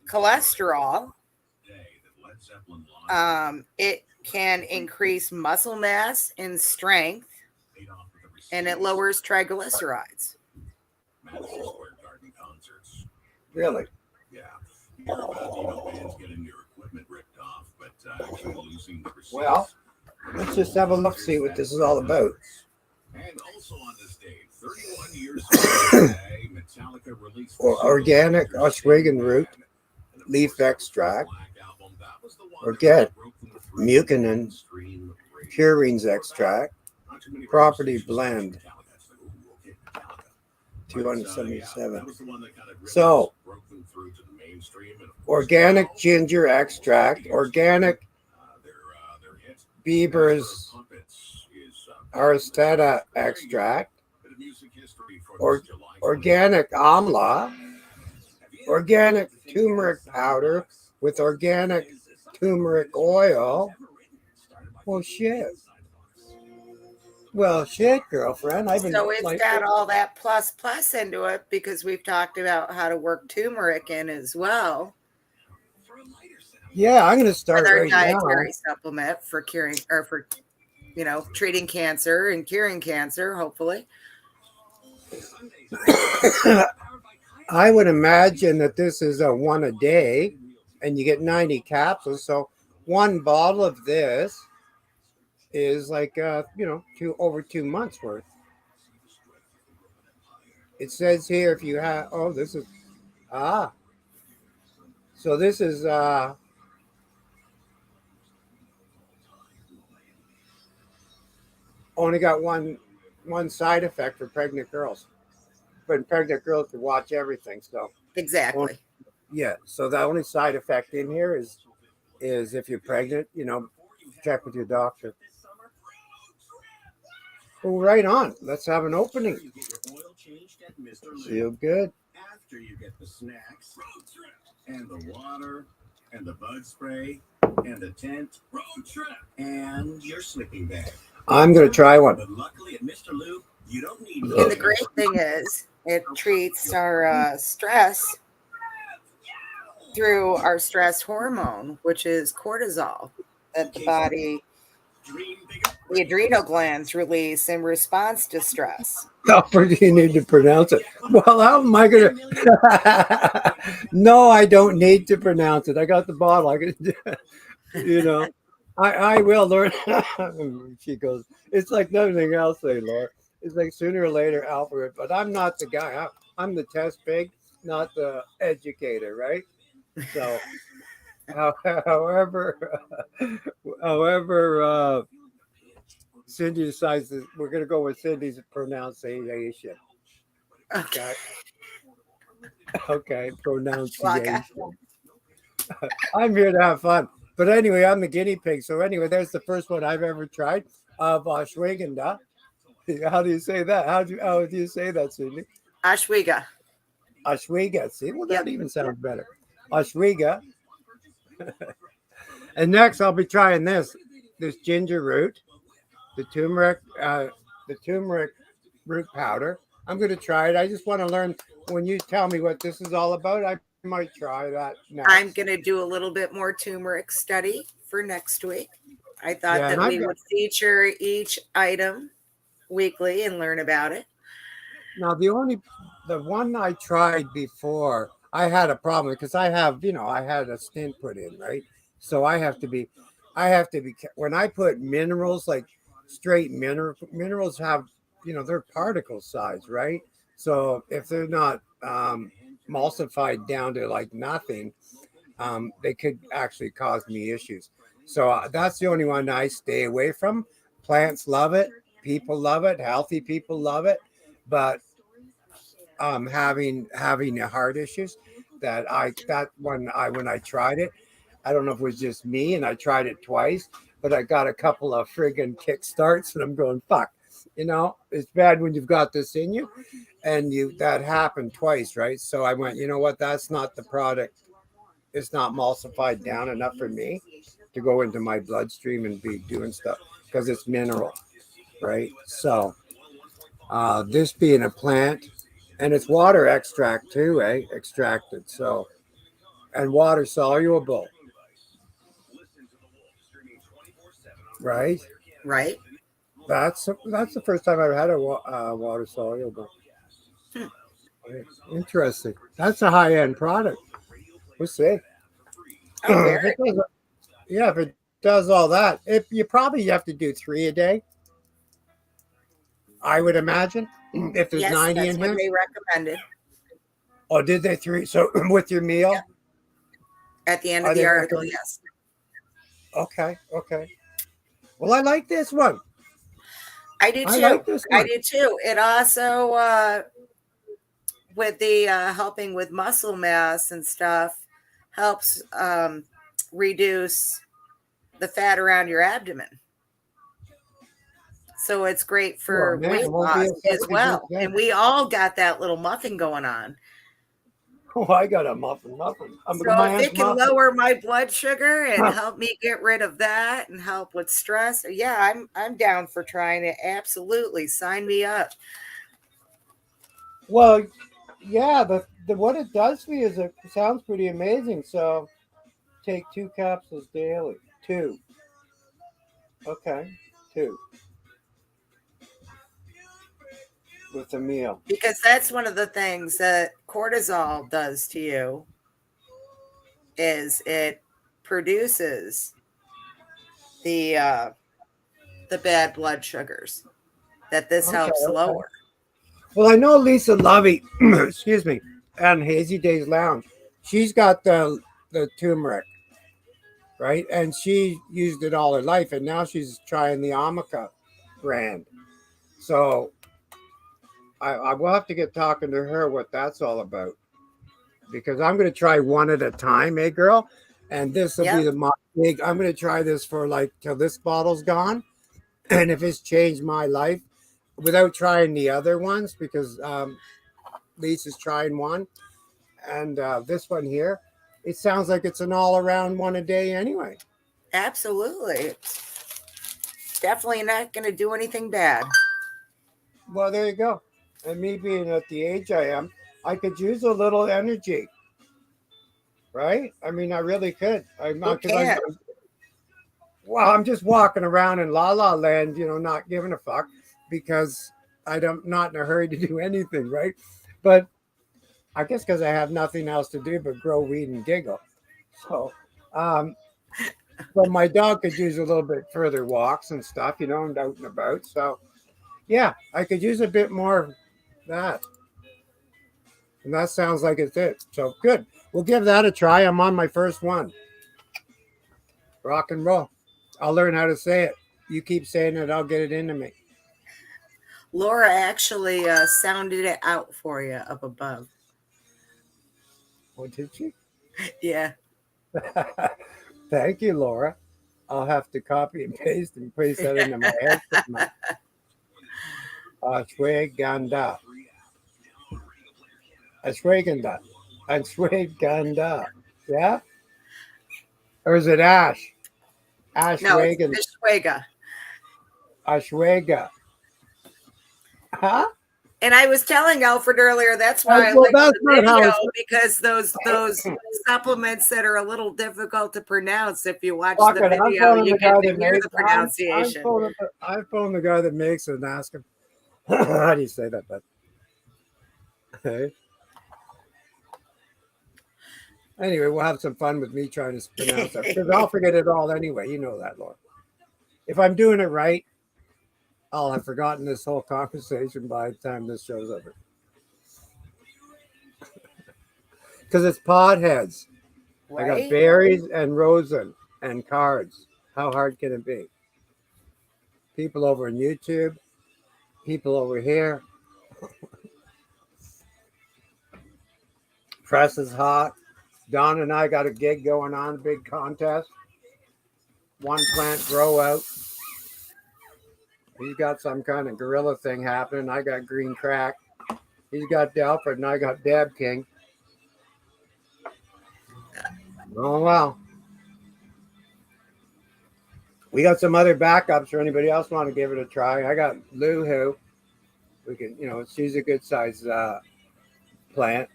cholesterol. It can increase muscle mass and strength, and it lowers triglycerides. Really? Well, let's just have a look, see what this is all about. And also on this date, 31 years ago, Metallica released Organic Ashwagandha root, leaf extract, organic mucinin, purines extract, property blend, 277. So, organic ginger extract, organic Bieber's Aristeta extract, organic amla, organic turmeric powder with organic turmeric oil. Well, shit. Well, shit, girlfriend. So it's got all that plus into it because we've talked about how to work turmeric in as well. Yeah, I'm going to start with our right dietary now. supplement for curing or for treating cancer and curing cancer, hopefully. I would imagine that this is a one a day and you get 90 capsules. So one bottle of this is like, over 2 months worth. It says here if you have, so this is, only got one side effect for pregnant girls. But pregnant girls can watch everything. So exactly. Yeah. So the only side effect in here is if you're pregnant, check with your doctor. Well, right on. Let's have an opening. Feel good. After you get the snacks and the water and the bug spray and the tent and your sleeping bag. I'm going to try one. But luckily at Mr. Lou, you don't need. And the great thing is it treats our stress through our stress hormone, which is cortisol, that the body, the adrenal glands release in response to stress. How do you need to pronounce it? Well, how am I going to? No, I don't need to pronounce it. I got the bottle. I can, I will learn. She goes, it's like nothing else they learn. It's like sooner or later alphabet, but I'm not the guy. I'm the test pig, not the educator, right? So, however, Cindy decides that we're going to go with Cindy's pronunciation. Okay. Okay, pronunciation. I'm here to have fun. But anyway, I'm the guinea pig. So anyway, there's the first one I've ever tried of Ashwagandha. How do you say that? How do you say that, Cindy? Ashwagandha. Ashwagandha. See, well, that even sounds better. Ashwagandha. And next, I'll be trying this ginger root, the turmeric root powder. I'm going to try it. I just want to learn. When you tell me what this is all about, I might try that I'm next. going to do a little bit more turmeric study for next week. I thought Yeah, and that I've we got would feature each item weekly and learn about it. now the one I tried before. I had a problem because I have I had a stint put in, right. So when I put minerals like straight minerals have they're particle size, right. So if they're not emulsified down to like nothing, they could actually cause me issues. So that's the only one I stay away from. Plants love it, people love it, healthy people love it, but having heart issues that when I tried it, I don't know if it was just me and I tried it twice, but I got a couple of friggin' kick starts and I'm going fuck. It's bad when you've got this in you and you that happened twice, right? So I went, you know what, that's not the product. It's not emulsified down enough for me to go into my bloodstream and be doing stuff because it's mineral, right? So this being a plant, and it's water extract too, extracted. So and water soluble, right? Right? That's the first time I've had a water soluble. Hmm. Interesting. That's a high end product. We'll see. Oh, very. If it does, yeah, if it does all that, if you probably have to do 3 a day, I would imagine. If there's Yes, 90 that's in what here. they recommended Oh, did they 3? So with your meal, at the end of are the they article. recommend? Yes. Okay, okay. Well, I like this one. I do I too. like this I one. do too. It also, with the helping with muscle mass and stuff, helps reduce the fat around your abdomen. So it's great Oh for man, it weight won't be loss a as substitute well. then. And we all got that little muffin going on. Oh, I got a muffin. I'm So my if aunt's it can muffin. lower my blood sugar and help me get rid of that and help with stress, yeah, I'm down for trying it. Absolutely. Sign me up. Well, yeah, the what it does for you is it sounds pretty amazing. So take 2 capsules daily. Two. Okay. Two with a meal. Because that's one of the things that cortisol does to you is it produces the bad blood sugars that this Okay, helps okay. lower. Well, I know Lisa Lovey, excuse me, and Hazy Days Lounge. She's got the turmeric, right? And she used it all her life, and now she's trying the Amica brand. So I will have to get talking to her what that's all about because I'm going to try one at a time, eh, girl? And this will be Yep, my big. I'm going to try this for like till this bottle's gone, and if it's changed my life, without trying the other ones because Lisa's trying one, and this one here, it sounds like it's an all-around one a day anyway. absolutely. It's definitely not going to do anything bad. Well, there you go. And me being at the age I am, I could use a little energy, right? I mean, I really could. I'm Who not because can't? I'm just walking around in La La Land, not giving a fuck because I'm not in a hurry to do anything, right? But I guess because I have nothing else to do but grow weed and giggle. So, um, but my dog could use a little bit further walks and stuff, and out and about. So, yeah, I could use a bit more of that. And that sounds like it's it. So, good. We'll give that a try. I'm on my first one. Rock and roll. I'll learn how to say it. You keep saying it, I'll get it into me. Laura actually sounded it out for you up above. Oh, did she? Yeah. Thank you, Laura. I'll have to copy and paste that into my head. Ashwagandha. Ashwagandha. Ashwagandha. Yeah? Or is it Ash? No, it's Ashwagandha. Ashwagandha. Ashwaga. And I was telling Alfred earlier, that's why I Well, like that's the not how video, it's because those supplements that are a little difficult to pronounce, if you watch fuck the it. I'm video, phoning you the get guy to that hear makes. the pronunciation. I'm phoning the guy that makes it and ask him. How do you say that? But hey. Anyway, we'll have some fun with me trying to pronounce that because I'll forget it all anyway. You know that, Laura. If I'm doing it right, I'll have forgotten this whole conversation by the time this show's over. Because it's podheads. I got Right? berries and rosin and cards. How hard can it be? People over on YouTube, people over here. Press is hot. Don and I got a gig going on, big contest. One plant grow out. He's got some kind of gorilla thing happening. I got green crack. He's got Delford and I got Dab King. Oh, well. We got some other backups for anybody else want to give it a try. I got Lou Who. We can, she's a good size plant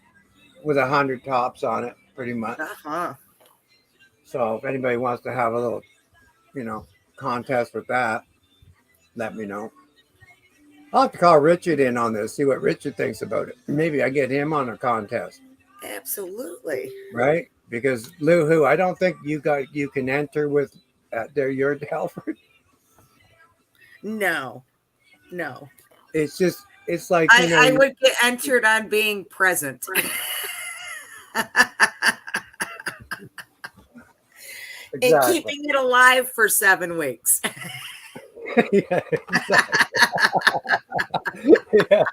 with 100 tops on it, pretty much. Uh-huh. So if anybody wants to have a little, contest with that, let me know. I'll have to call Richard in on this, see what Richard thinks about it. Maybe I get him on a contest, Absolutely. right? Because Lou Who, I don't think you can enter with your Delford. No. It's like I would get entered on being present. exactly. And keeping it alive for 7 weeks. Yeah, exactly. Yeah,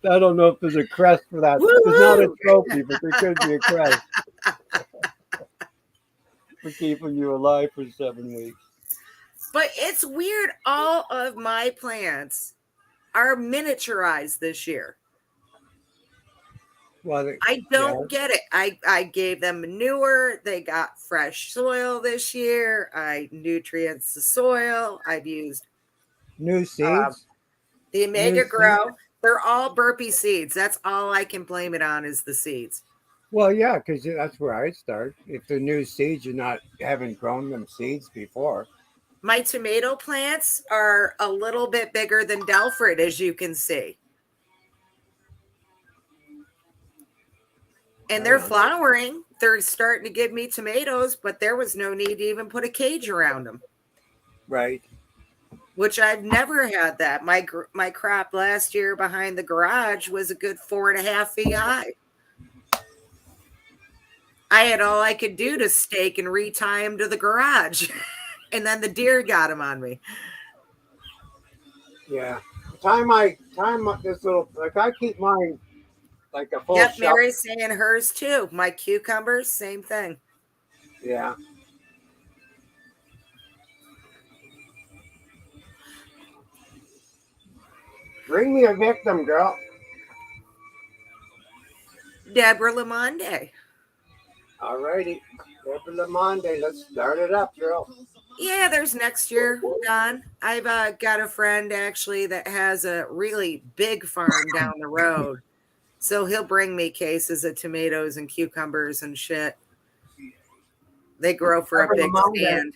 I don't know if there's a crest for that. Woo-hoo! There's not a trophy, but there could be a crest for keeping you alive for 7 weeks. But it's weird. All of my plants are miniaturized this year. Well, I don't get it. I gave them manure. They got fresh soil this year. I nutrients the soil. I've used new seeds. the Omega New Grow. seeds? They're all burpee seeds. That's all I can blame it on is the seeds. Well, yeah, because that's where I'd start. If they're new seeds, haven't grown them seeds before. My tomato plants are a little bit bigger than Delfrid, as you can see. And they're flowering. They're starting to give me tomatoes, but there was no need to even put a cage around them. Right. Which I've never had that. My crop last year behind the garage was a good 4.5 feet high. I had all I could do to stake and retie him to the garage. And then the deer got him on me. Yeah. Time this little, like I keep mine like a full Yep, shop. Mary's saying hers too. My cucumbers, same thing. Yeah. Bring me a victim, girl. Deborah Lamonde. All righty. Deborah Lamonde, let's start it up, girl. Yeah, there's next year, Don. I've got a friend actually that has a really big farm down the road. So he'll bring me cases of tomatoes and cucumbers and shit. They grow for a big stand.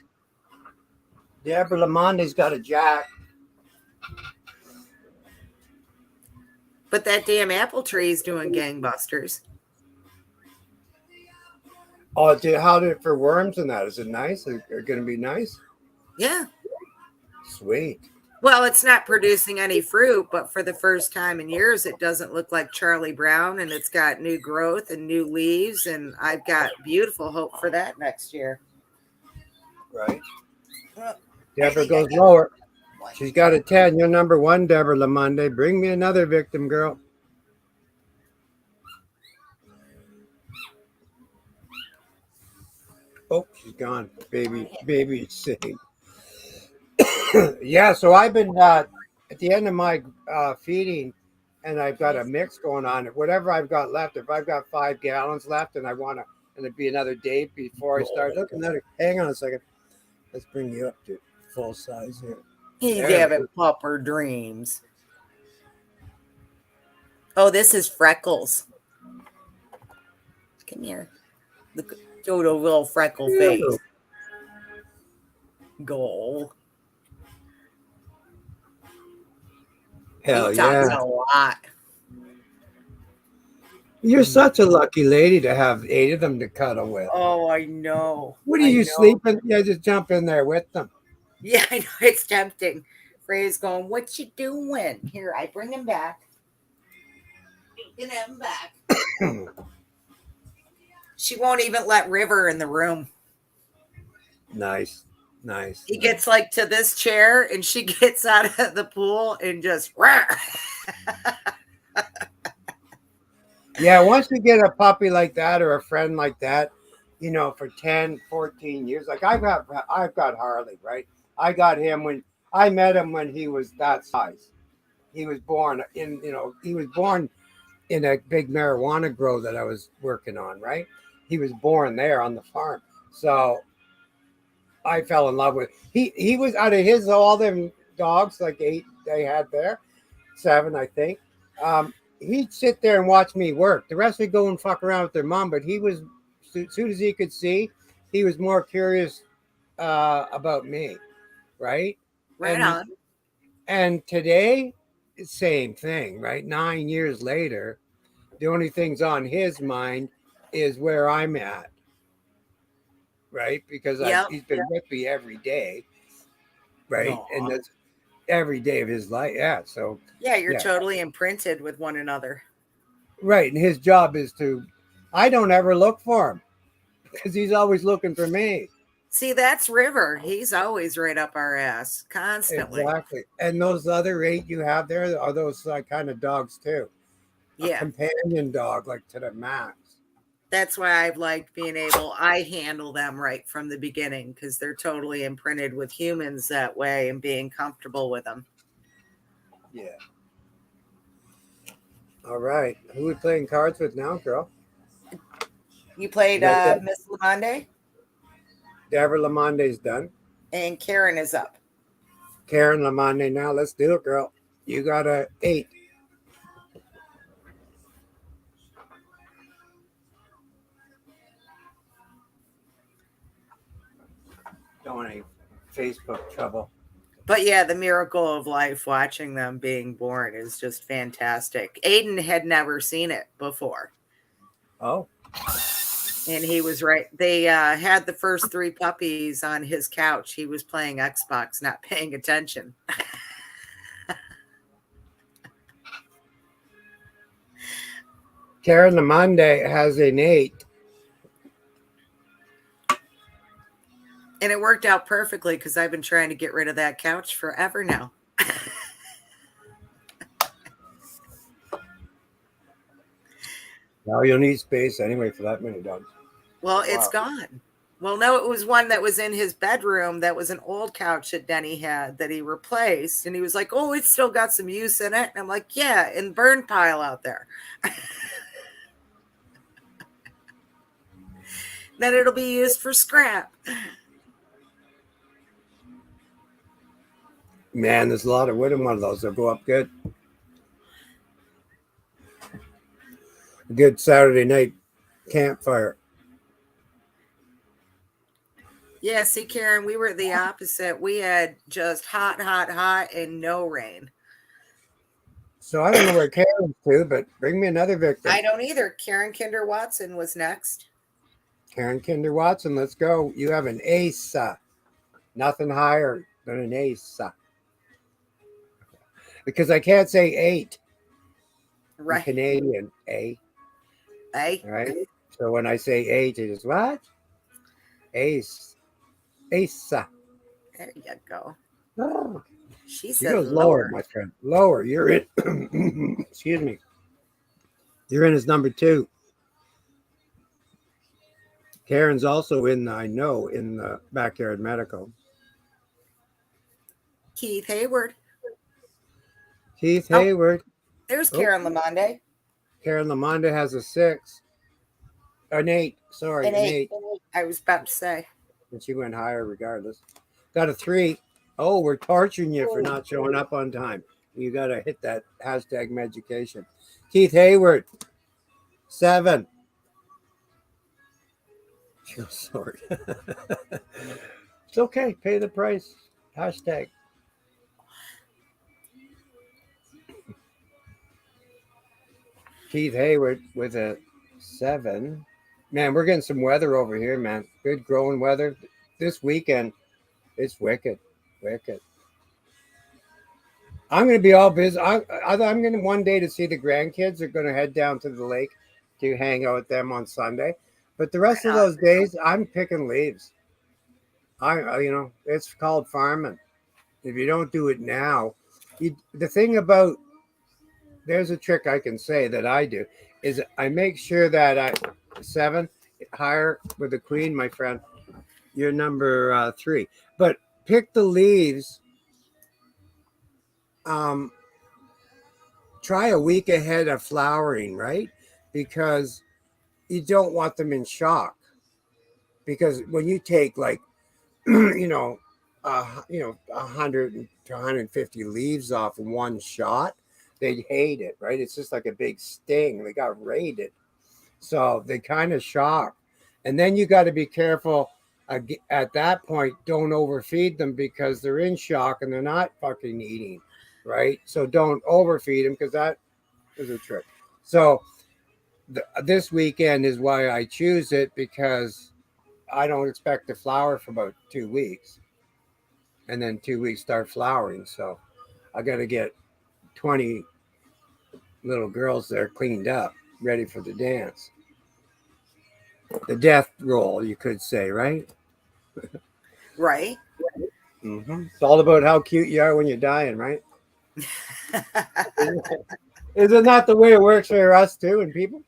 Deborah Lamonde's got a jack. But that damn apple tree is doing gangbusters. Oh, how did it for worms and that? Is it nice? Is it going to be nice? Yeah. Sweet. Well, it's not producing any fruit, but for the first time in years, it doesn't look like Charlie Brown, and it's got new growth and new leaves, and I've got beautiful hope for that next year. Right. Deborah goes lower. She's got a 10. You're number 1, Deborah Lamonde. Bring me another victim, girl. Oh, she's gone. Baby sitting. Yeah, so I've been at the end of my feeding, and I've got a mix going on. Whatever I've got left, if I've got 5 gallons left and I want to, and it'd be another day before I start looking at it. Hang on a second. Let's bring you up to full size here. He's having pupper dreams. Oh, this is Freckles. Come here. Look at Dodo little freckle face. Go. Hell He talks yeah. a lot. You're such a lucky lady to have 8 of them to cuddle with. Oh, I know. What are I you know. sleeping? Yeah, just jump in there with them. Yeah, I know. It's tempting. Frey's going, what you doing? Here, I bring him back. You can have him back. She won't even let River in the room. Nice. Nice. He gets like to this chair and she gets out of the pool and just Yeah, once you get a puppy like that or a friend like that, you know, for 10, 14 years, like I've got Harley, right? I got him when I met him when he was that size. He was born in a big marijuana grow that I was working on, right? He was born there on the farm. So I fell in love with he was out of his all them dogs, like 8 they had there, 7 I think. He'd sit there and watch me work. The rest would go and fuck around with their mom, but he was as soon as he could see, he was more curious about me, right? right on. And today, same thing, right? 9 years later, the only thing's on his mind is where I'm at, right? Because Yep. he's been with me every day, right? Aw. And that's every day of his life. Yeah. So, Yeah, you're yeah. totally imprinted with one another. Right. And his job is I don't ever look for him because he's always looking for me. See, that's River. He's always right up our ass, constantly. Exactly. And those other 8 you have there are those kind of dogs too. A Yeah. companion dog, like to the max. That's why I've liked I handle them right from the beginning because they're totally imprinted with humans that way and being comfortable with them. Yeah. All right. Who are we playing cards with now, girl? You played That's it. Miss Lamonde Deborah Lamonde's done. and Karen is up. Karen Lamonde now. Let's do it, girl. You got a 8. Don't want any Facebook trouble. But yeah, the miracle of life watching them being born is just fantastic. Aiden had never seen it before. Oh. And he was right. They had the first 3 puppies on his couch. He was playing Xbox, not paying attention. Karen Lamonde has an 8. And it worked out perfectly because I've been trying to get rid of that couch forever now. Now you'll need space anyway for that many dogs. Well, it's gone. Well, no, it was one that was in his bedroom. That was an old couch that Denny had that he replaced. And he was like, oh, it's still got some use in it. And I'm like, yeah, in burn pile out there. Then it'll be used for scrap. Man, there's a lot of wood in one of those. They'll go up good. Good Saturday night campfire. Yeah, see, Karen, we were the opposite. We had just hot, hot, hot, and no rain. So I don't know where Karen's to, but bring me another victim. I don't either. Karen Kinder Watson was next. Karen Kinder Watson, let's go. You have an ace. Nothing higher than an ace. Because I can't say 8. Right. I'm Canadian, A. Hey. Right? So when I say 8, it is what? Ace. Ace. There you go. Oh. She She said goes lower, my friend. Lower. You're in. Excuse me. You're in as number 2. Karen's also in the backyard medical. Keith Hayward. Keith Hayward. There's Karen Lamonde. Karen Lamonde has a 6. An 8. Sorry, An 8. I was about to say. And she went higher regardless. Got a 3. Oh, we're torturing you for not showing up on time. You got to hit that hashtag Meducation. Keith Hayward, 7. Sorry. It's okay. Pay the price. Hashtag. Keith Hayward with a 7. Man, we're getting some weather over here, man. Good growing weather. This weekend, it's wicked. Wicked. I'm going to be all busy. I'm going to one day to see the grandkids. Are going to head down to the lake to hang out with them on Sunday. But the rest of Right on. those days, I'm picking leaves. It's called farming. If you don't do it now, the thing about there's a trick I can say that I do is I make sure that 7 higher with the queen, my friend. You're number 3, but pick the leaves. Try a week ahead of flowering, right? Because you don't want them in shock. Because when you take like, 100 to 150 leaves off in one shot, they hate it, right? It's just like a big sting. They got raided, so they kind of shock. And then you got to be careful. At that point, don't overfeed them because they're in shock and they're not fucking eating, right? So don't overfeed them because that is a trick. So this weekend is why I choose it, because I don't expect to flower for about 2 weeks, and then 2 weeks start flowering. So I got to get 20 little girls there cleaned up, ready for the dance. The death roll, you could say, right? Right. It's all about how cute you are when you're dying, right? Isn't that the way it works for us too? And people,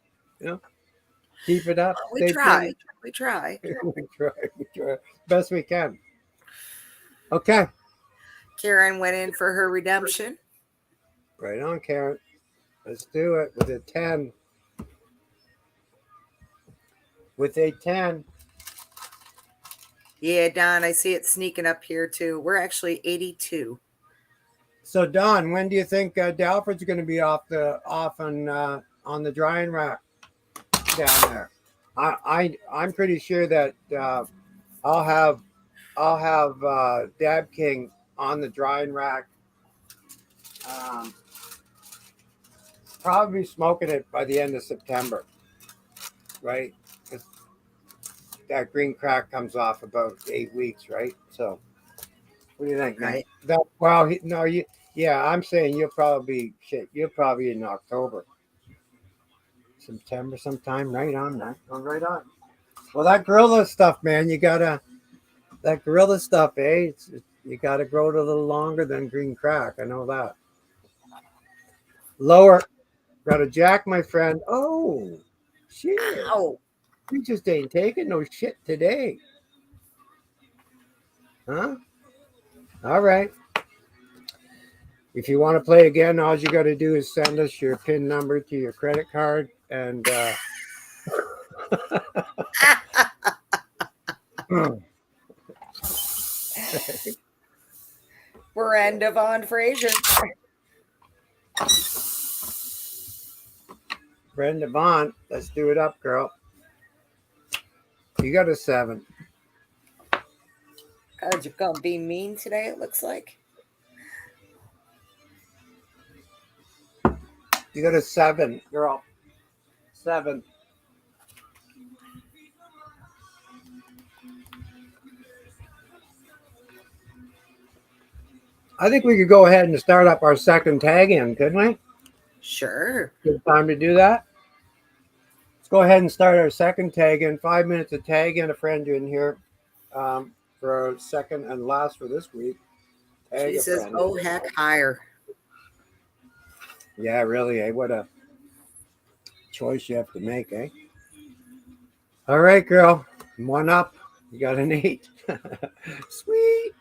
keep it up. We Stay try. pretty. We try. We try. We try best we can. Okay, Karen went in for her redemption. right on, Karen. Let's do it with a 10. With a 10. Yeah, Don, I see it sneaking up here too. We're actually 82. So Don, when do you think Dalford's going to be off on the drying rack down there? I'm pretty sure that I'll have Dab King on the drying rack. Probably smoking it by the end of September, right? That green crack comes off about 8 weeks, right? So, what do you think, man? Right. Yeah, I'm saying you'll probably in October, September sometime. Right on, man. Going right on. Well, that gorilla stuff, man, that gorilla stuff, you gotta grow it a little longer than green crack. I know that. Lower, got a jack, my friend. Oh, shit. Ow. We just ain't taking no shit today. Huh? All right. If you want to play again, all you got to do is send us your PIN number to your credit card, and We're end of on Fraser. Brenda Vaughn, let's do it up, girl. You got a 7. God, you're gonna be mean today, it looks like. You got a 7, girl. 7. I think we could go ahead and start up our second tag in, couldn't we? Sure. Good time to do that. Let's go ahead and start our second tag in. 5 minutes to tag in a friend in here for our second and last for this week. Tag She a says, friend. oh, heck, higher. Yeah, really, eh? What a choice you have to make, eh? All right, girl. 1 up. You got an 8. Sweet.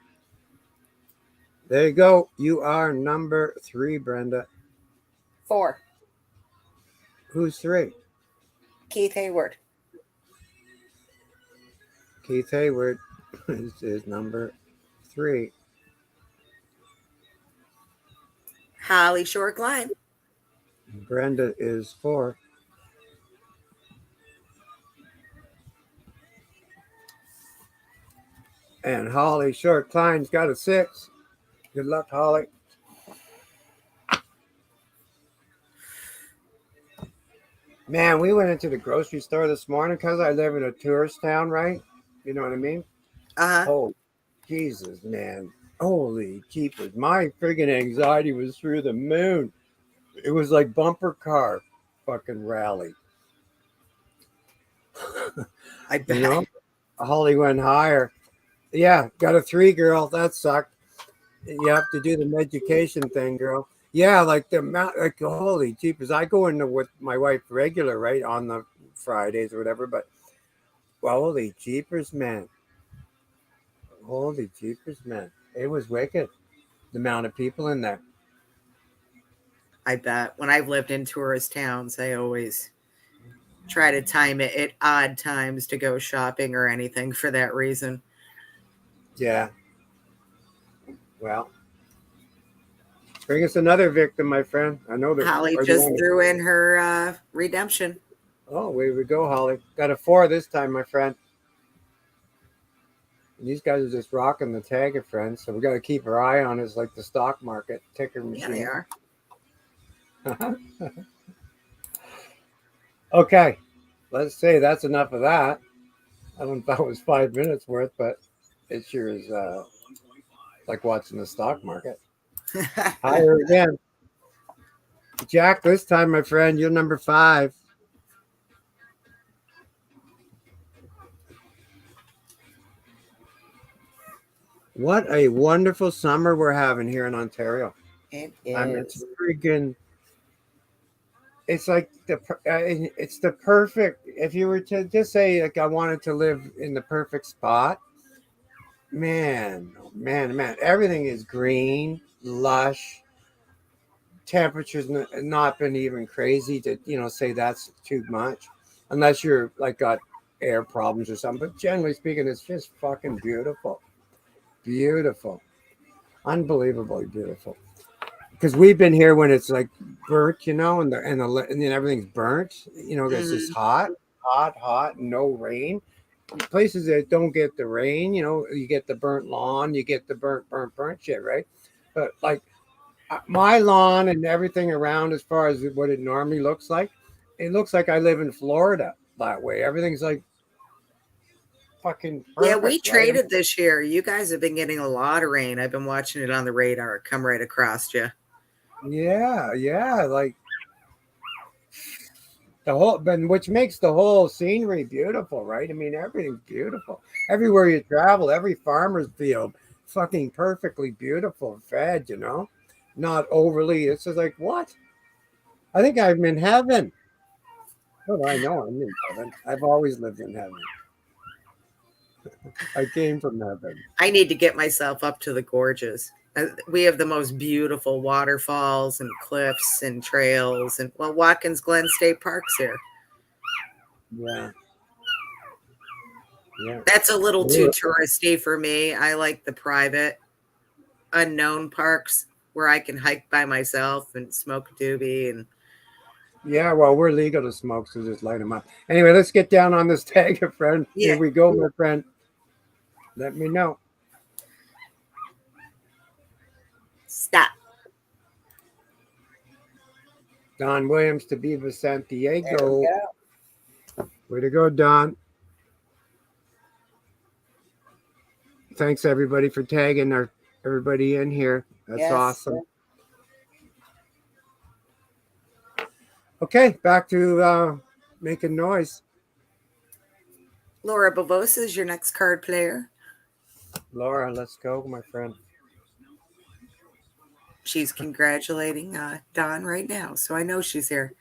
There you go. You are number 3, Brenda. 4. Who's 3? Keith Hayward. Keith Hayward is number 3. Holly Shore Klein. Brenda is 4. And Holly Short Klein's got a 6. Good luck, Holly. Man, we went into the grocery store this morning because I live in a tourist town, right? You know what I mean? Uh-huh. Oh, Jesus, man. Holy jeepers. My friggin' anxiety was through the moon. It was like bumper car fucking rally. I bet. You know? Holly went higher. Yeah, got a 3, girl. That sucked. You have to do the Meducation thing, girl. Yeah, like the amount, like holy jeepers. I go into with my wife regular, right, on the Fridays or whatever, but well, holy jeepers, man. Holy jeepers, man. It was wicked. The amount of people in there. I bet. When I've lived in tourist towns, I always try to time it at odd times to go shopping or anything for that reason. Yeah. Well, bring us another victim, my friend. I know that. Holly just threw in her redemption. Oh, here we go, Holly. Got a 4 this time, my friend. And these guys are just rocking the tag of friends, so we got to keep our eye on it, like the stock market ticker machine. Yeah, they are. Okay, let's say that's enough of that. I don't know if that was 5 minutes worth, but it sure is like watching the stock market. Higher again. Jack, this time, my friend, you're number 5. What a wonderful summer we're having here in Ontario. It I mean, is. it's freaking. It's like it's the perfect. If you were to just say like I wanted to live in the perfect spot, man, oh, man, everything is green, lush. Temperatures not been even crazy to say that's too much, unless you're like got air problems or something. But generally speaking, it's just fucking beautiful, beautiful, unbelievably beautiful. Because we've been here when it's like burnt, and then everything's burnt. It's just hot, no rain. Places that don't get the rain, you get the burnt lawn, you get the burnt shit, right? But like my lawn and everything around, as far as what it normally looks like, it looks like I live in Florida that way. Everything's like fucking perfect. Yeah, we right? traded this year. You guys have been getting a lot of rain. I've been watching it on the radar come right across you. Yeah, like the whole, which makes the whole scenery beautiful, right? I mean, everything's beautiful. Everywhere you travel, every farmer's field, fucking perfectly beautiful, fed, not overly. It's just like, what? I think I'm in heaven. Oh, I know I'm in heaven. I've always lived in heaven. I came from heaven. I need to get myself up to the gorges. We have the most beautiful waterfalls and cliffs and trails, and Watkins Glen State Park's here. Yeah. That's a little too touristy for me. I like the private, unknown parks where I can hike by myself and smoke a doobie. And yeah, well, we're legal to smoke, so just light them up. Anyway, let's get down on this tag, friend. Yeah. Here we go, my friend. Let me know. Stop. Don Williams to Viva San Diego. Way to go, Don. Thanks, everybody, for tagging everybody in here. That's awesome. Okay, back to making noise. Laura Bavosa is your next card player. Laura, let's go, my friend. She's congratulating Don right now, so I know she's here.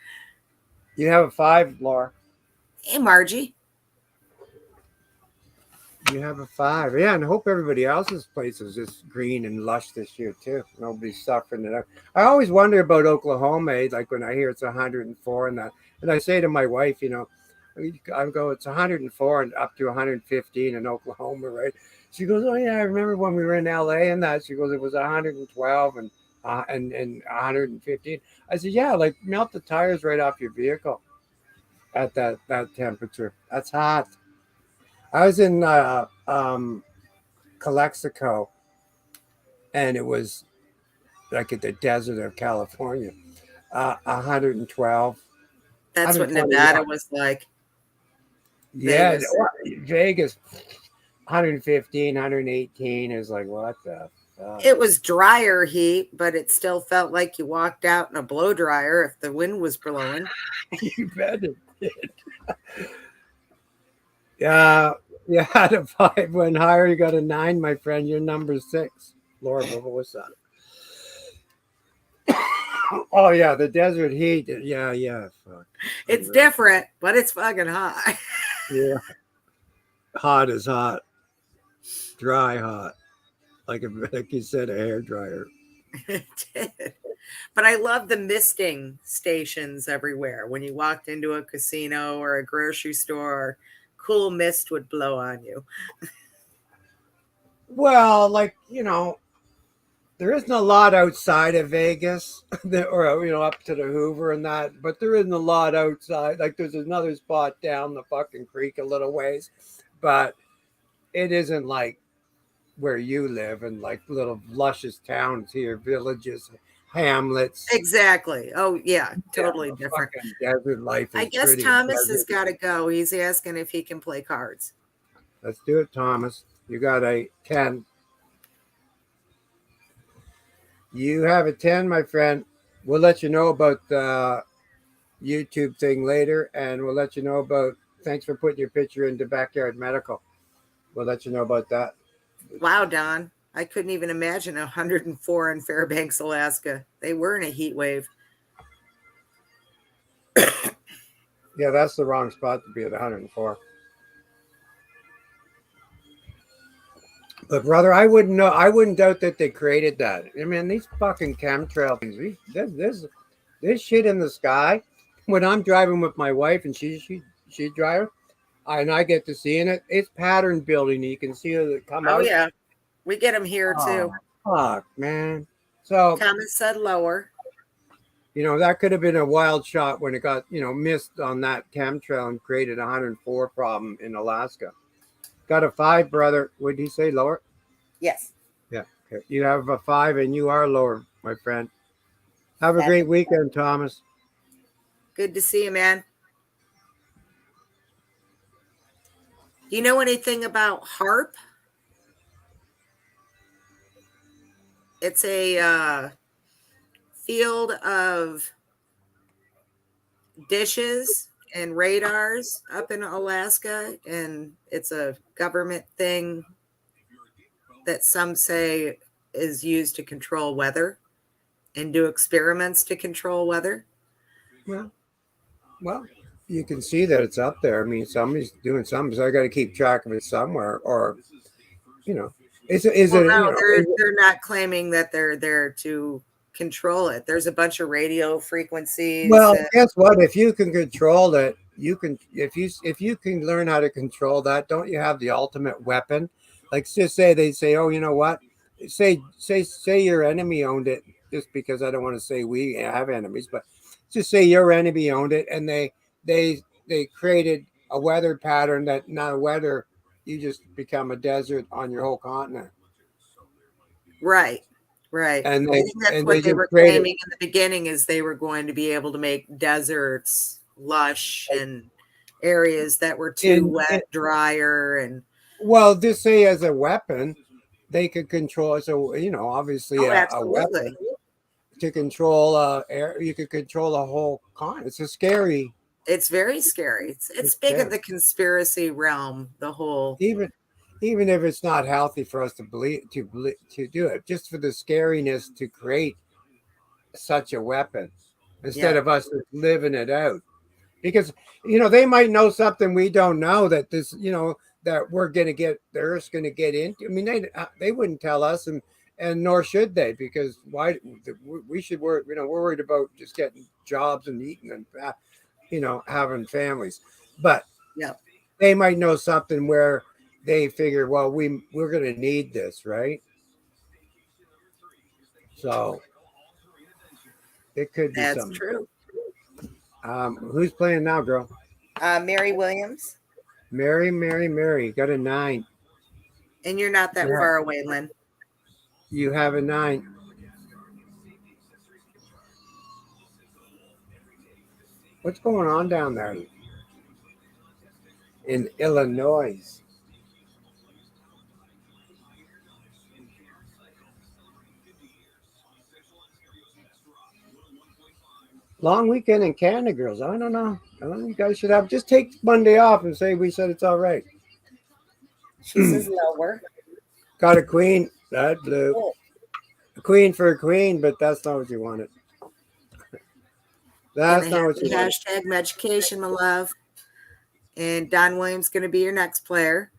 You have a 5, Laura. Hey, Margie. You have a 5. Yeah, and I hope everybody else's place is just green and lush this year, too. Nobody's suffering it out. I always wonder about Oklahoma, like when I hear it's 104 and that. And I say to my wife, I go, it's 104 and up to 115 in Oklahoma, right? She goes, oh, yeah, I remember when we were in LA and that. She goes, it was 112 and and 115. I said, yeah, like melt the tires right off your vehicle at that temperature. That's hot. I was in Calexico, and it was like at the desert of California, 112, That's what 121. Nevada was like. Yeah, Vegas. Vegas, 115, 118 is like, what the fuck? It was drier heat, but it still felt like you walked out in a blow dryer if the wind was blowing. You bet it did. Yeah, you had a 5 went higher, you got a 9, my friend. You're number 6. Lord, what was that? Oh yeah, the desert heat. Yeah. Fuck. It's Unreal. different, but it's fucking hot. Yeah, hot is hot, dry hot, like you said, a hair dryer. It did. But I love the misting stations everywhere. When you walked into a casino or a grocery store, cool mist would blow on you. Well, like there isn't a lot outside of Vegas, or up to the Hoover and that, but there isn't a lot outside. Like there's another spot down the fucking creek a little ways, but it isn't like where you live in like little luscious towns here, villages, hamlets. Exactly. Oh, yeah, totally The different. fucking desert life is I guess pretty Thomas has pleasant. got to go. He's asking if he can play cards. Let's do it, Thomas. You got a 10. You have a 10, my friend. We'll let you know about the YouTube thing later, and we'll let you know about. Thanks for putting your picture into Backyard Medical. We'll let you know about that. Wow, Don. I couldn't even imagine 104 in Fairbanks, Alaska. They were in a heat wave. Yeah, that's the wrong spot to be at 104. But brother, I wouldn't know. I wouldn't doubt that they created that. I mean, these fucking chemtrail things. This shit in the sky. When I'm driving with my wife and she's driving, and I get to seeing it. It's pattern building. You can see it come Oh, out. yeah. We get them here, too. Fuck, man. So Thomas said lower. that could have been a wild shot when it got missed on that chemtrail and created a 104 problem in Alaska. Got a 5, brother. Would he say lower? Yes. Yeah. Okay. You have a 5 and you are lower, my friend. Have a great weekend, Thomas. Good to see you, man. Do you know anything about HARP? It's a field of dishes and radars up in Alaska, and it's a government thing that some say is used to control weather and do experiments to control weather. Well, you can see that it's up there. I mean, somebody's doing something, so I got to keep track of it somewhere. Or, is it? No, they're not claiming that they're there to control it. There's a bunch of radio frequencies. Well, guess what? If you can control it, you can. If you can learn how to control that, don't you have the ultimate weapon? Like, just say they say, oh, you know what? Say your enemy owned it. Just because I don't want to say we have enemies, but just say your enemy owned it, and they created a weather pattern that now weather, you just become a desert on your whole continent. Right. And I think that's what they were claiming in the beginning, is they were going to be able to make deserts lush and areas that were too wet, drier, and just say as a weapon, they could control. So obviously a weapon to control air. You could control the whole continent. It's scary. It's very scary. It's big in the conspiracy realm. The whole even if it's not healthy for us to do it, just for the scariness to create such a weapon instead of us just living it out. Because they might know something we don't know, that this that we're gonna get, the Earth's gonna get into. I mean, they wouldn't tell us, and nor should they, because why? We should worry. We're worried about just getting jobs and eating and having families, but they might know something where they figure, well, we're going to need this, right? So It could be That's something. true. Who's playing now, girl? Mary Williams. Mary. Got a 9. And you're not that Yeah. far away, Lynn. You have a 9. What's going on down there in Illinois? Long weekend in Canada, girls. I don't know. I don't know. You guys should have just take Monday off and say we said it's all right. She says lower. Got a queen. That blue. Oh, A queen for a queen, but that's not what you wanted. That's gonna not have what the you wanted. hashtag Meducation, my love. And Don Williams gonna be your next player.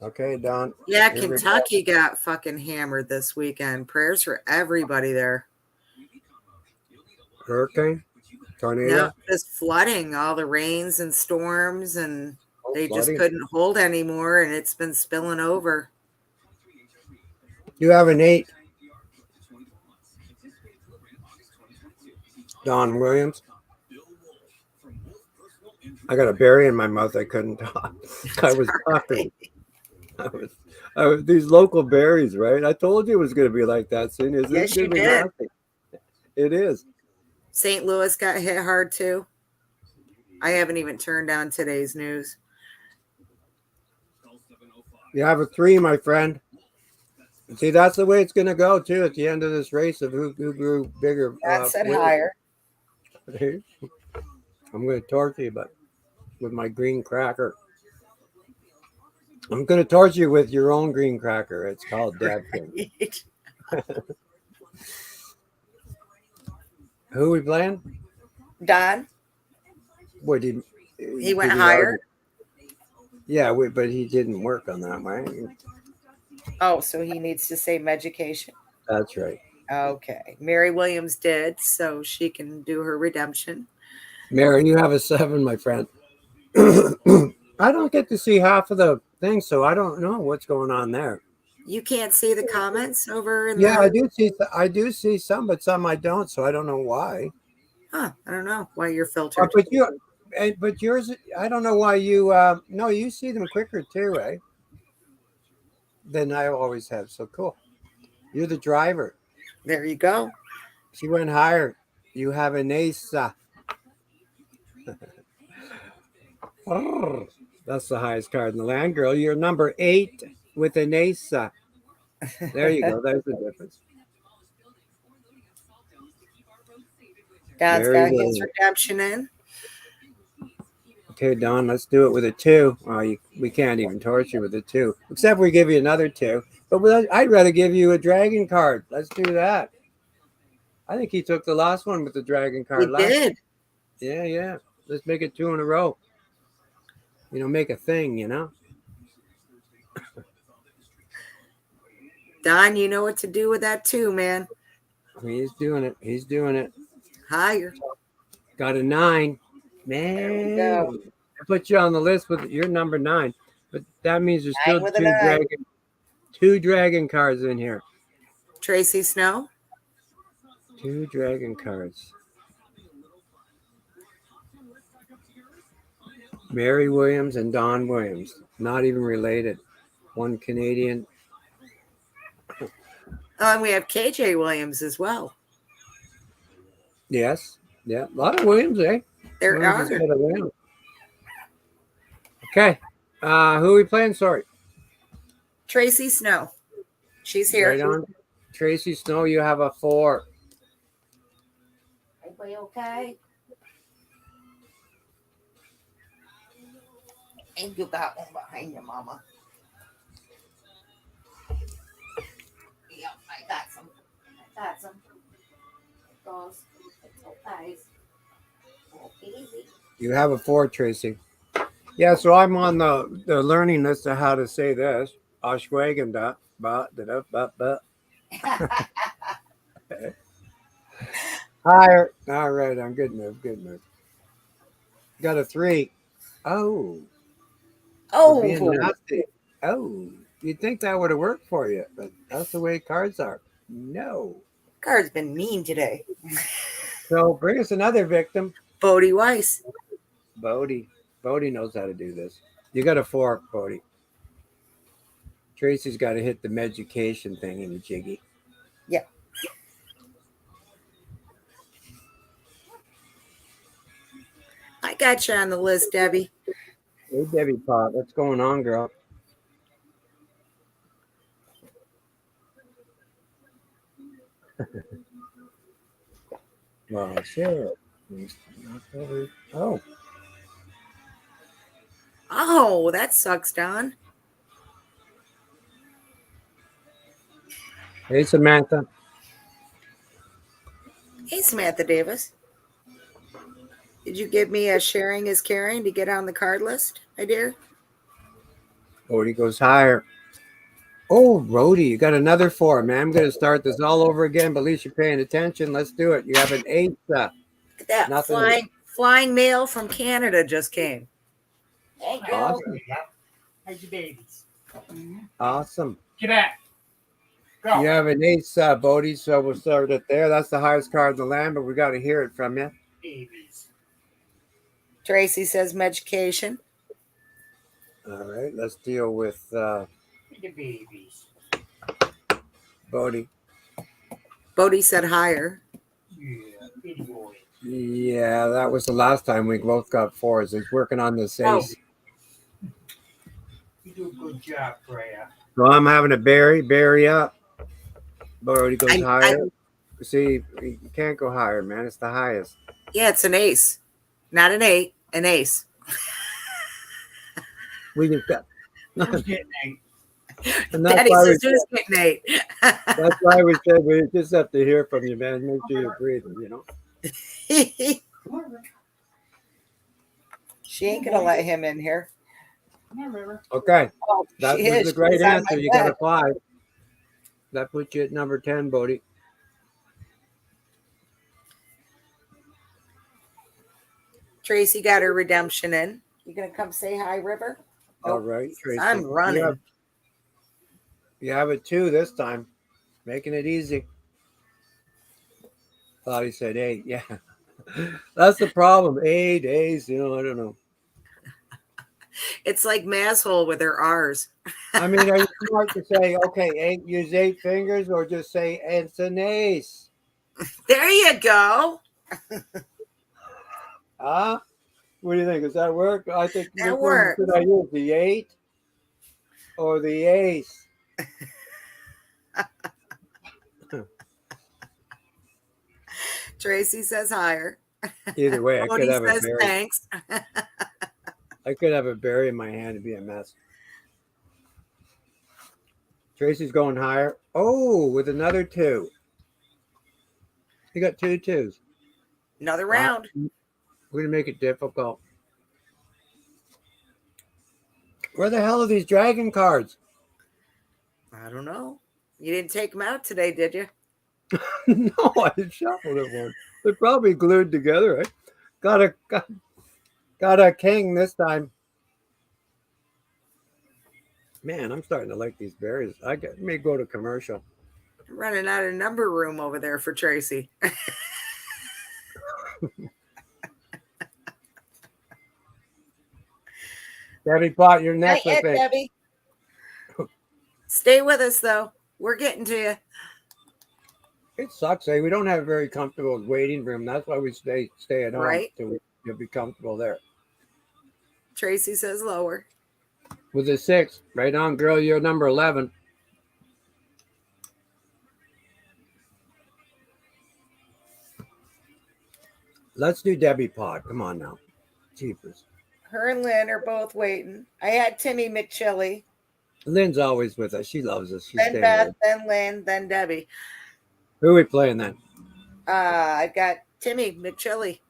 Okay, Don. Yeah, Here we go. Kentucky got fucking hammered this weekend. Prayers for everybody there. Hurricane, tornado. No, just flooding, all the rains and storms, and they just Flooding. couldn't hold anymore, and it's been spilling over. You have an 8. Don Williams. I got a berry in my mouth. I couldn't talk. I was talking. I was these local berries, right? I told you it was going to be like that soon. Is Yes, you going to be did. nasty? It is. St. Louis got hit hard too. I haven't even turned on today's news. You have a 3, my friend. See, that's the way it's going to go too at the end of this race of who grew bigger. That said winners. higher. I'm going to torture you, but with my green cracker. I'm going to torture you with your own green cracker. It's called Dad Food. Who are we playing? Don, What did he went did higher. argue? Yeah, but he didn't work on that, right? Oh, so he needs to say Meducation. That's right. Okay. Mary Williams did, so she can do her redemption. Mary, you have a 7, my friend. I don't get to see half of the thing, so I don't know what's going on there. You can't see the comments over in Yeah, the... I do see some, but some I don't, so I don't know why. Huh, I don't know why you're filtered. But yours, I don't know why you. No, you see them quicker too, eh? Than I always have. So cool. You're the driver. There you go. She went higher. You have an ace. Oh, that's the highest card in the land, girl. You're number 8 with an ace. There you go. There's the difference. Don's Very got good. his redemption in. Okay, Don, let's do it with a 2. We can't even torture you with a 2, except we give you another 2. But I'd rather give you a dragon card. Let's do that. I think he took the last one with the dragon card. He did. Yeah. Let's make it 2 in a row. Make a thing, Don, you know what to do with that too, man. He's doing it. Higher. Got a 9. Man. There we go. I put you on the list with your number 9. But that means there's 9 still with a 9. two dragon cards in here. Tracy Snow. 2 dragon cards. Mary Williams and Don Williams. Not even related. One Canadian. Oh, and we have KJ Williams as well. Yes. Yeah. A lot of Williams, eh? There Williams are. is good at Williams. Okay. Who are we playing? Sorry. Tracy Snow. She's here. Right on. Tracy Snow, you have a 4. Everybody okay? And you got one behind you, Mama. Yep, I got some. It goes. It's so nice. Oh, easy. You have a 4, Tracy. Yeah, so I'm on the learning list of how to say this. Ashwagandha. Higher. All right, I'm good move. Got a 3. Oh. Oh, Being nasty. Oh. You'd think that would have worked for you, but that's the way cards are. No. Card's been mean today. So bring us another victim. Bodie Weiss. Bodie. Bodie knows how to do this. You got a fork, Bodie. Tracy's got to hit the Meducation thing in the jiggy. Yeah. I got you on the list, Debbie. Hey, Debbie Pot, what's going on, girl? Well, sure. Oh, Oh, that sucks, Don. hey, Samantha. Hey, Samantha Davis. Did you give me a sharing is caring to get on the card list, my dear? Bodie goes higher. Oh, Rhodey, you got another 4, man. I'm going to start this all over again, but at least you're paying attention. Let's do it. You have an 8. Look at that Nothing. flying mail from Canada just came. Hey, Awesome. how's your babies? Awesome. Get back. Go. You have an 8, Bodie, so we'll start it there. That's the highest card in the land, but we got to hear it from you. Babies. Tracy says Meducation. All right, let's deal with The babies. Bodie. Bodie said higher. Yeah, baby boy. Yeah, that was the last time we both got 4s. He's working on this ace. You do a good job, Freya. So I'm having a berry up. Bodie goes I- higher. See, you can't go higher, man. It's the highest. Yeah, it's an ace. Not an 8, an ace. We just got. Who's getting eight? And that's Daddy why, we says who's getting 8. that's why we said we just have to hear from you, man. Make sure you're breathing, you know. Come on, River. She ain't gonna let him in here. Come on, River. Okay, Oh, that she was is. the great She's on answer. my You got bed. a 5. That puts you at number 10, Bodie. Tracy got her redemption in. You gonna come say hi, River? All Nope. right, Tracy. I'm running. You have a 2 this time, making it easy. Thought he said 8. Yeah, that's the problem. 8 A's. You know, I don't know. It's like Masshole with her R's. I mean, are you smart to say, okay, 8, use 8 fingers, or just say it's an ace? There you go. Huh? What do you think? Does that work? I think That which one works. should I use, the 8 or the ace? Tracy says higher. Either way, I Bodie could have a says berry. thanks. I could have a berry in my hand and be a mess. Tracy's going higher. Oh, with another 2. You got 2 2s. Another round. We're gonna make it difficult. Where the hell are these dragon cards? I don't know. You didn't take them out today, did you? No, I shuffled it one. They're probably glued together. Right? Got a king this time. Man, I'm starting to like these berries. May go to commercial. I'm running out of number room over there for Tracy. Debbie Pot, you're next, Not I yet, think. Debbie. Stay with us, though. We're getting to you. It sucks, eh? We don't have a very comfortable waiting room. That's why we stay at home. Right. Till you'll be comfortable there. Tracy says lower. With a 6. Right on, girl. You're number 11. Let's do Debbie Pot. Come on now. Jeepers. Her and Lynn are both waiting. I had Timmy McChilly, Lynn's always with us. She loves us. She's then staying Beth, with us. then Lynn, then Debbie. Who are we playing then? I got Timmy McChilly.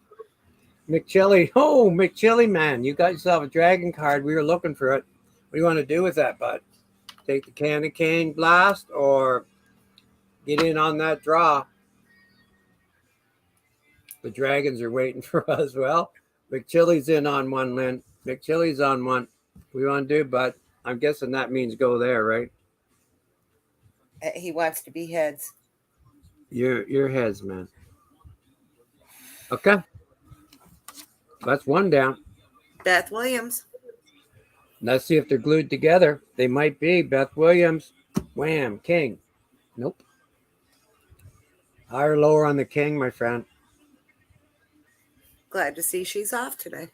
McChilly. Oh, McChilly, man. You got yourself a dragon card. We were looking for it. What do you want to do with that, bud? Take the candy cane blast or get in on that draw? The dragons are waiting for us. Well, McChilly's in on one, Lynn. McChilly's on one. What do you want to do, bud? I'm guessing that means go there, right? He wants to be heads. Your heads, man. Okay, that's one down. Beth Williams. Let's see if they're glued together. They might be. Beth Williams. Wham. King. Nope. Higher, lower on the king, my friend. Glad to see she's off today.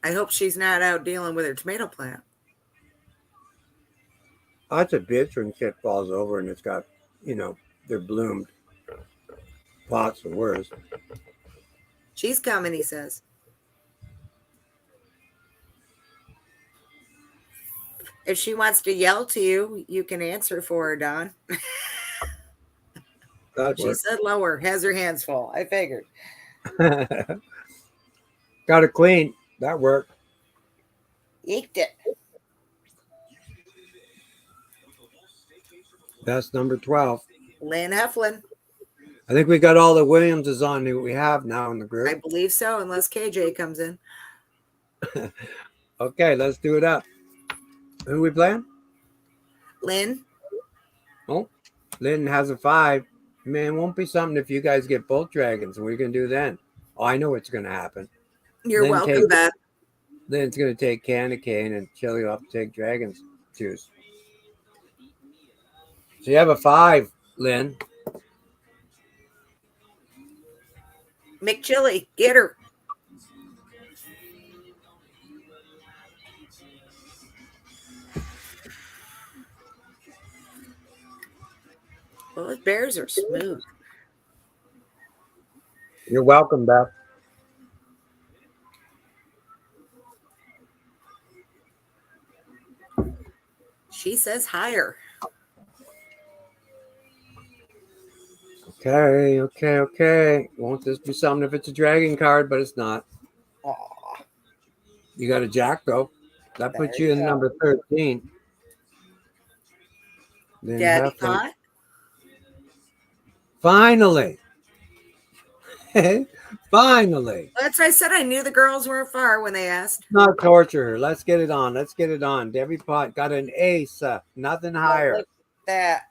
I hope she's not out dealing with her tomato plant. That's a bitch when shit falls over and it's got, they're bloomed. Pots are worse. She's coming, he says. If she wants to yell to you, you can answer for her, Don. That She said lower, has her hands full. I figured. worked. Got it clean. That worked. Yeeked it. That's number 12. Lynn Heflin. I think we got all the Williamses on who we have now in the I group. believe so, unless KJ comes in. Okay, let's do it up. Who we playing? Lynn. Oh, Lynn has a 5. Man, won't be something if you guys get both dragons. What are you going to do then? Oh, I know what's going to happen. You're Lynn welcome, Beth. Lynn's going to take candy cane and Chili will have to take dragon's juice. So you have a 5, Lynn. McChilly, get her. Well, those bears are smooth. You're welcome, Beth. She says higher. Okay. Won't this be something if it's a dragon card, but it's not. Aw, You got a jack, though. That puts There you you in go. number 13. Then Daddy Heflin. Pot. Finally. Finally. That's why I said I knew the girls weren't far when they asked. Not torture her. Let's get it on. Debbie Pot got an ace. Nothing higher. Look at that.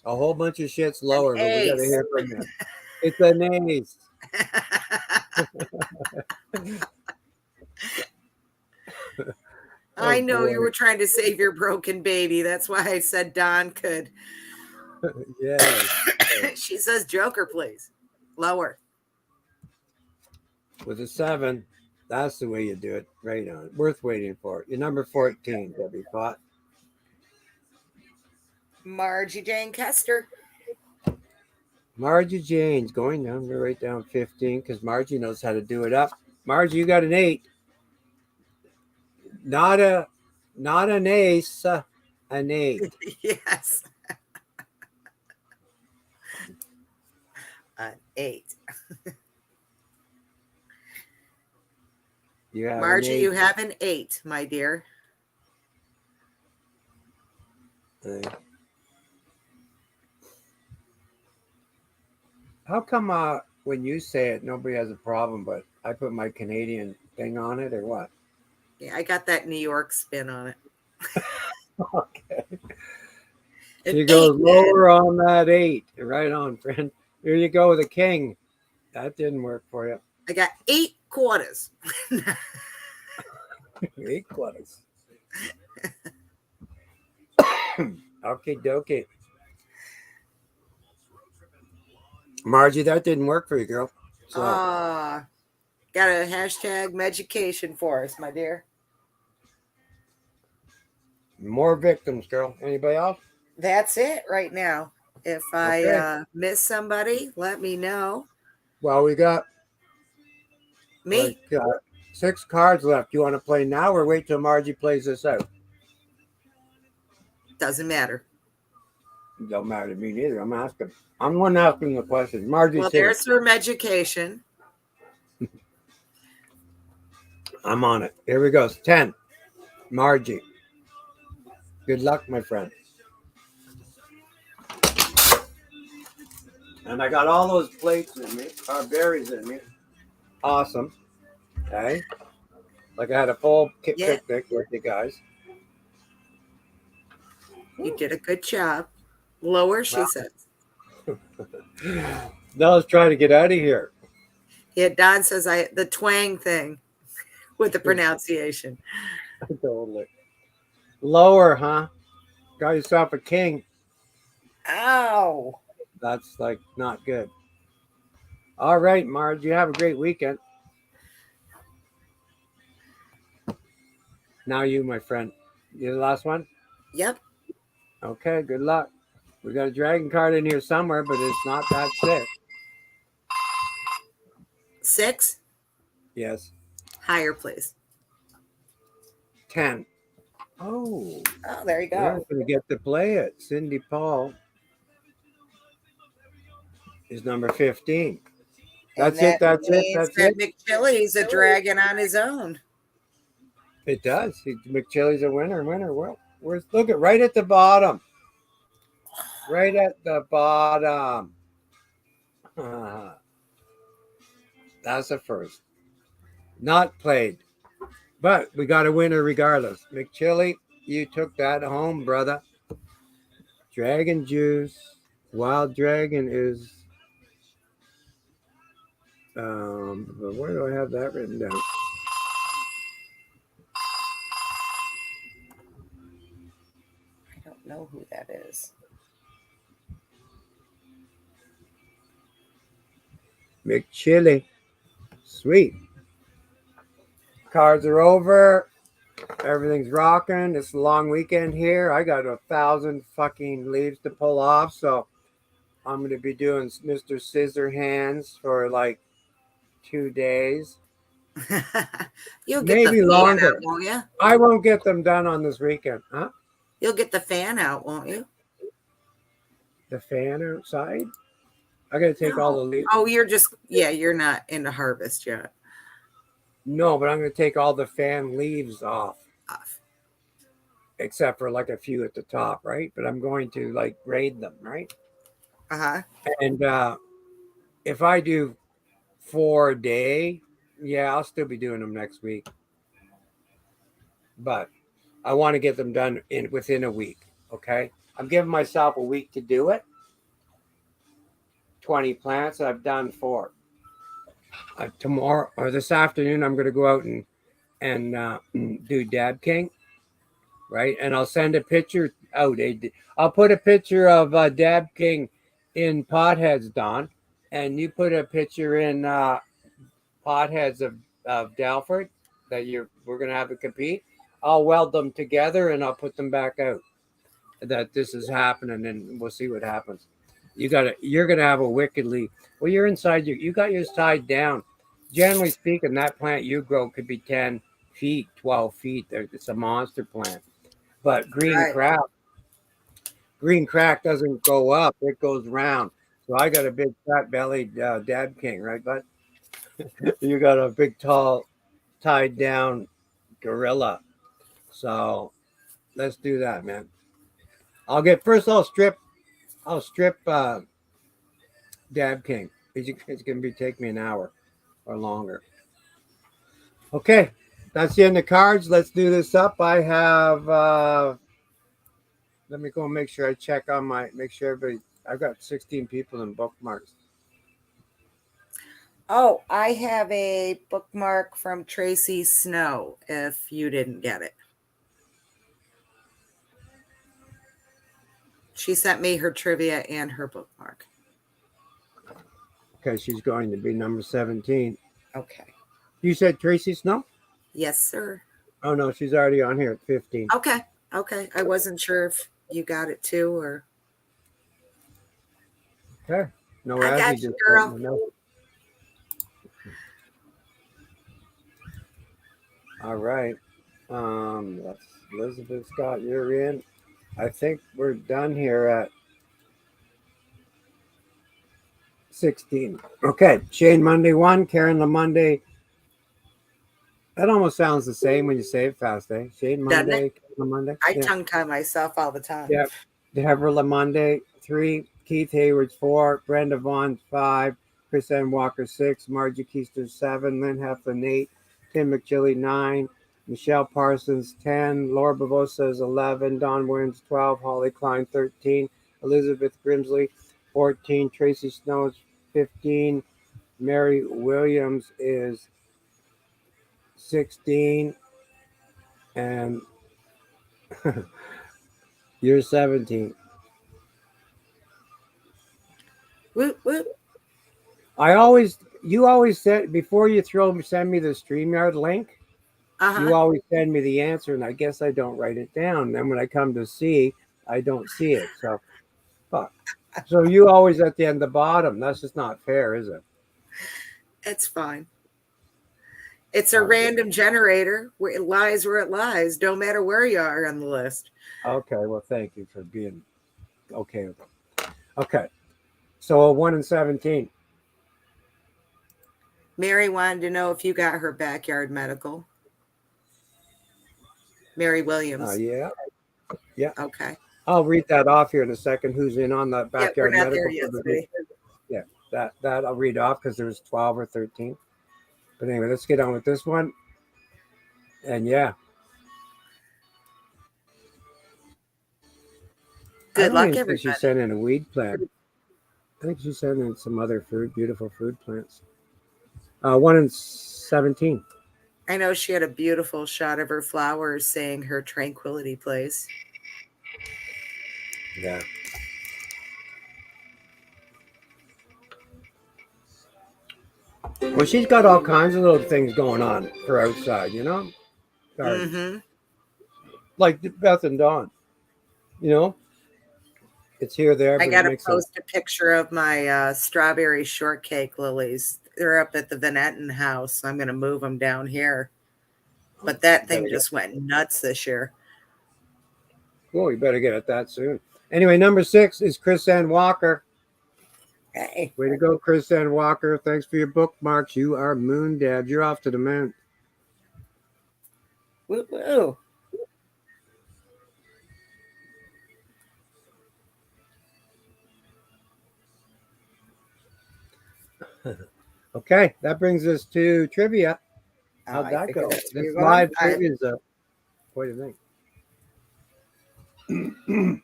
A whole bunch of shit's lower, but we got to ace. hear from you. It's an ace. I know boy. you were trying to save your broken baby. That's why I said Don could. Yeah. She says Joker, please. Lower. With a 7, that's the way you do it. Right on. Worth waiting for. You're number 14, Debbie Pot. Margie Jane Kester. Margie Jane's going down. I'm going to write down 15 because Margie knows how to do it up. Margie, you got an 8. Not an ace, an 8. Yes. An 8. You have Margie, an 8. you have an 8, my dear. How come when you say it, nobody has a problem, but I put my Canadian thing on it, or what? Yeah, I got that New York spin on it. Okay. An She goes 8, man. lower on that 8. Right on, friend. Here you go with a king. That didn't work for you. I got 8 quarters. 8 quarters. Okay, dokie. Margie, that didn't work for you, girl. So Got a hashtag Meducation for us, my dear. more victims, girl. Anybody else? That's it right now. If I Okay. miss somebody, let me know. Well, we got Me? like 6 cards left. You want to play now or wait till Margie plays this out? Doesn't matter. Don't matter to me neither. I'm asking. I'm the one asking the question. Margie's Well, here. there's her Meducation. I'm on it. Here we go. 10. Margie. Good luck, my friend. And I got all those plates in me, or berries in me. Awesome. Okay. Like I had a full Yeah. picnic with you guys. You did a good job. Lower, she says. Now let's try to get out of here. Yeah, Don says the twang thing with the pronunciation. Totally. Lower, huh? Got yourself a king. Ow. That's like not good. All right, Marge, you have a great weekend. Now you, my friend. You the last one? Yep. Okay, good luck. We got a dragon card in here somewhere, but it's not that sick. 6. Yes. Higher, please. 10. Oh, Oh, there you you're go. going to get to play it. Cindy Paul is number 15. That's And it. that That's it. means That's that it. McChilly's a dragon on his own. It does. McChilly's a winner. Well, look at right at the bottom. Right at the bottom. That's a first. Not played. But we got a winner regardless. McChilly, you took that home, brother. Dragon juice. Wild dragon is but where do I have that written down? I don't know who that is. McChilly. Sweet. Cards are over. Everything's rocking. It's a long weekend here. I got 1,000 fucking leaves to pull off, so I'm going to be doing Mr. Scissor Hands for like 2 days. You'll get Maybe the fan longer. out, won't you? I won't get them done on this weekend. Huh? You'll get the fan out, won't you? The fan outside? I got to take all the leaves. Oh, you're not into harvest yet. No, but I'm going to take all the fan leaves off, Off. except for like a few at the top, right? But I'm going to like grade them, right? Uh-huh. And if I do 4 a day, yeah, I'll still be doing them next week. But I want to get them done within a week. Okay, I'm giving myself a week to do it. 20 plants. I've done 4. Tomorrow or this afternoon, I'm going to go out and do Dab King, right? And I'll send a picture out. I'll put a picture of Dab King in potheads, Don, and you put a picture in potheads of Dalford that we're going to have to compete. I'll weld them together and I'll put them back out. That this is happening, and we'll see what happens. You're gonna have a wickedly well. You're inside. You got yours tied down. Generally speaking, that plant you grow could be 10 feet, 12 feet. It's a monster plant. But Right. green crack doesn't go up; it goes round. So I got a big fat bellied Dab King, right? But you got a big, tall, tied down gorilla. So let's do that, man. I'll strip Dab King. It's going to take me an hour or longer. Okay, that's the end of cards. Let's do this up. I have. Let me go and make sure I check on make sure everybody. I've got 16 people in bookmarks. Oh, I have a bookmark from Tracy Snow, if you didn't get it. She sent me her trivia and her bookmark. Okay, she's going to be number 17. Okay. You said Tracy Snow? Yes, sir. Oh, no, she's already on here at 15. Okay. I wasn't sure if you got it too or. Okay. No, I got you, girl. All right. That's Elizabeth Scott. You're in. I think we're done here at 16. Okay. Shane Monday 1, Karen the Monday. That almost sounds the same when you say it fast, eh? Shane Doesn't Monday, it? Karen the Monday. I tongue tie myself all the time. Yeah. Deborah Lamonde 3, Keith Hayward 4, Brenda Vaughn 5, Chris N. Walker 6, Margie Keister 7, Lynn Heflin 8, Tim McChilly 9, Michelle Parsons 10, Laura Bavosa is 11, Don Williams 12, Holly Klein 13, Elizabeth Grimsley 14, Tracy Snow is 15, Mary Williams is 16, and you're 17. Whoop, whoop. You always said before you send me the StreamYard link, you Uh-huh. always send me the answer, and I guess I don't write it down. Then when I come to see, I don't see it. So, fuck. So you always at the end, the bottom. That's just not fair, is it? It's fine. It's a Oh, random generator. Where it lies where it lies. Don't matter where you are on the list. okay. Well, thank you for being okay with it. Okay. So 1 and 17. Mary wanted to know if you got her backyard medical. Mary Williams. Yeah. Yeah. Okay. I'll read that off here in a second. Who's in on the Yeah, we're backyard not medical? there yet today. Yeah. That I'll read off because there was 12 or 13. But anyway, let's get on with this one. And yeah. Good luck, think everybody. she sent in a weed plant. I think she sent in some other beautiful food plants. 1 and 17. I know she had a beautiful shot of her flowers saying her tranquility place. Yeah. Well, she's got all kinds of little things going on for outside, garden. Mm-hmm. Like Beth and Dawn, it's here, there, I but got it to makes sense. post a picture of my strawberry shortcake lilies. They're up at the Venetton house. I'm going to move them down here. But that thing just went nuts this year. Well, we better get at that soon. Anyway, number 6 is Chris Ann Walker. Hey. Way to go, Chris Ann Walker. Thanks for your bookmarks. You are moon dad. You're off to the moon. Woo woo. Okay, that brings us to trivia. How'd I that figured go? that's where This you're live going. trivia is quite a thing.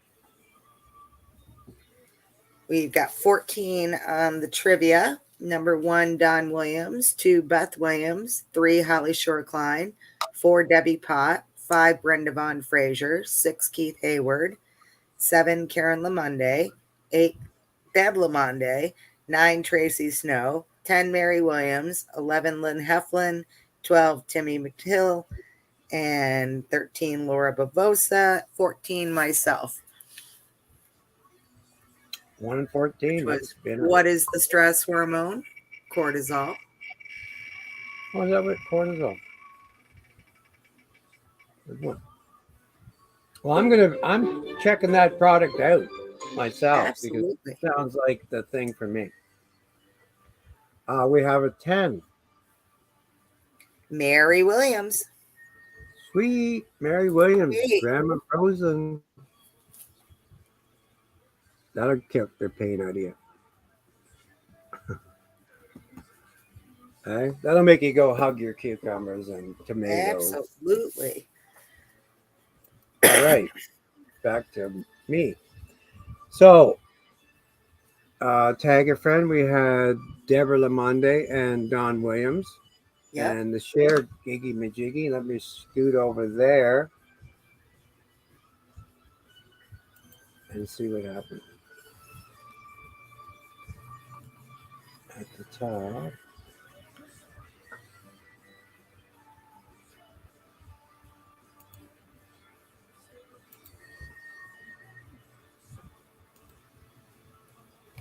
We've got 14 on the trivia. Number 1, Don Williams. 2, Beth Williams. 3, Holly Shorekline. 4, Debbie Pott. 5, Brenda Von Fraser. 6, Keith Hayward. 7, Karen Lamonde. 8, Deb Lamonde. 9, Tracy Snow. 10, Mary Williams. 11, Lynn Heflin. 12, Timmy McHill. And 13, Laura Bavosa. 14, myself. 1 and 14. What is the stress hormone? Cortisol. What is that with cortisol? Good one. Well, I'm checking that product out myself. Absolutely. Because it sounds like the thing for me. We have a 10. Mary Williams. Sweet Mary Williams. Sweet. Grandma Frozen. That'll kick their pain out of you. Okay? That'll make you go hug your cucumbers and tomatoes. Absolutely. All right. Back to me. So, tag a friend. We had Deborah Lamonde and Don Williams. Yep. And the shared Giggy Majiggy. Let me scoot over there and see what happens. At the top.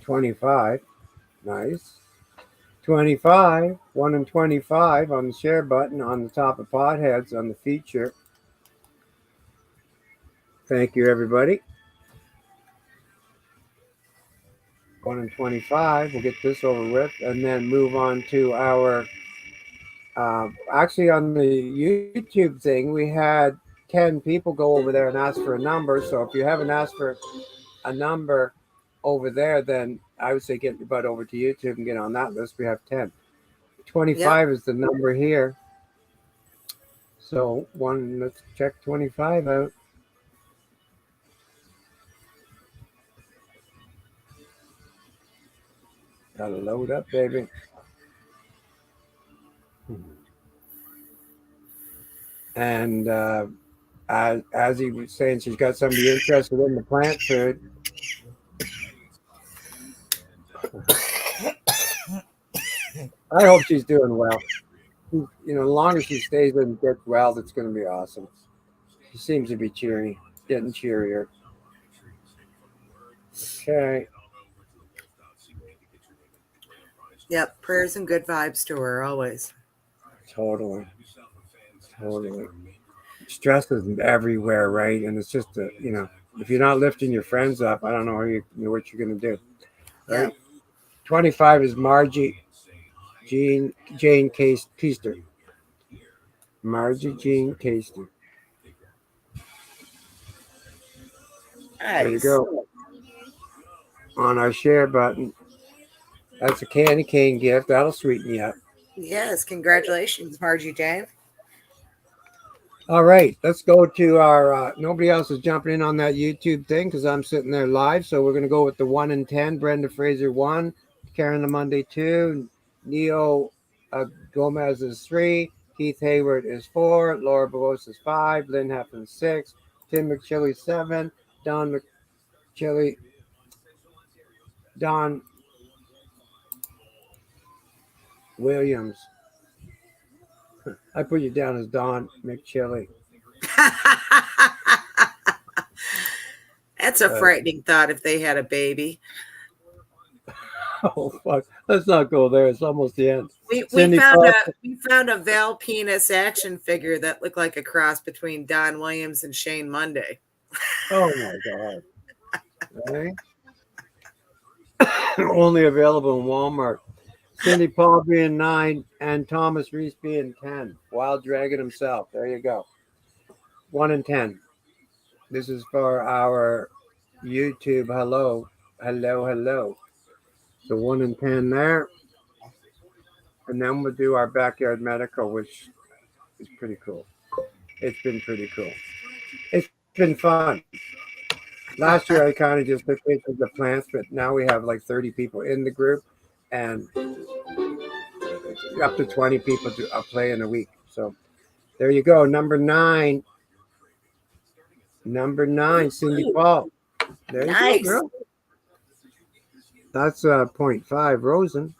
$25. Nice. 25. 1 and 25 on the share button on the top of Potheads on the feature. Thank you, everybody. 1 and 25. We'll get this over with and then move on to our. Actually, on the YouTube thing, we had 10 people go over there and ask for a number. So if you haven't asked for a number over there, then I would say get your butt over to YouTube and get on that list. We have 10. 25 is the number here. So let's check 25 out. Gotta load up, baby. And as he was saying, she's got somebody interested in the plant food. I hope she's doing well. You know, as long as she stays and gets well, that's going to be awesome. She seems to be cheery, getting cheerier. Okay. Yep, prayers and good vibes to her always. Totally. Totally. Stress is everywhere, right? And it's just, if you're not lifting your friends up, I don't know what you're going to do. Right? Yep. 25 is Jane Keister. Margie Jean Keister. There you Nice. go. On our share button. That's a candy cane gift. That'll sweeten you up. Yes, congratulations, Margie Jane. All right, let's go to our. Nobody else is jumping in on that YouTube thing because I'm sitting there live. So we're going to go with the 1 and 10. Brenda Fraser 1, Karen LaMonde 2, Neo Gomez is 3, Keith Hayward is 4, Laura Bavos is 5, Lynn Heffin 6, Tim McChilly 7, Don Williams. I put you down as Don McChilly. That's a frightening thought if they had a baby. Oh fuck! Let's not go there. It's almost the end. We found a Val Penis action figure that looked like a cross between Don Williams and Shane Monday. Oh my god! Right? Only available in Walmart. Cindy Paul being 9 and Thomas Reese being 10. Wild Dragon himself. There you go. 1 and 10. This is for our YouTube. Hello. So 1 and 10 there. And then we'll do our backyard medical, which is pretty cool. It's been pretty cool. It's been fun. Last year I kind of just took pictures of the plants, but now we have like 30 people in the group and up to 20 people to play in a week. So there you go. Number 9, Cindy Paul. There you Nice. go, girl. That's 0.5 Rosen.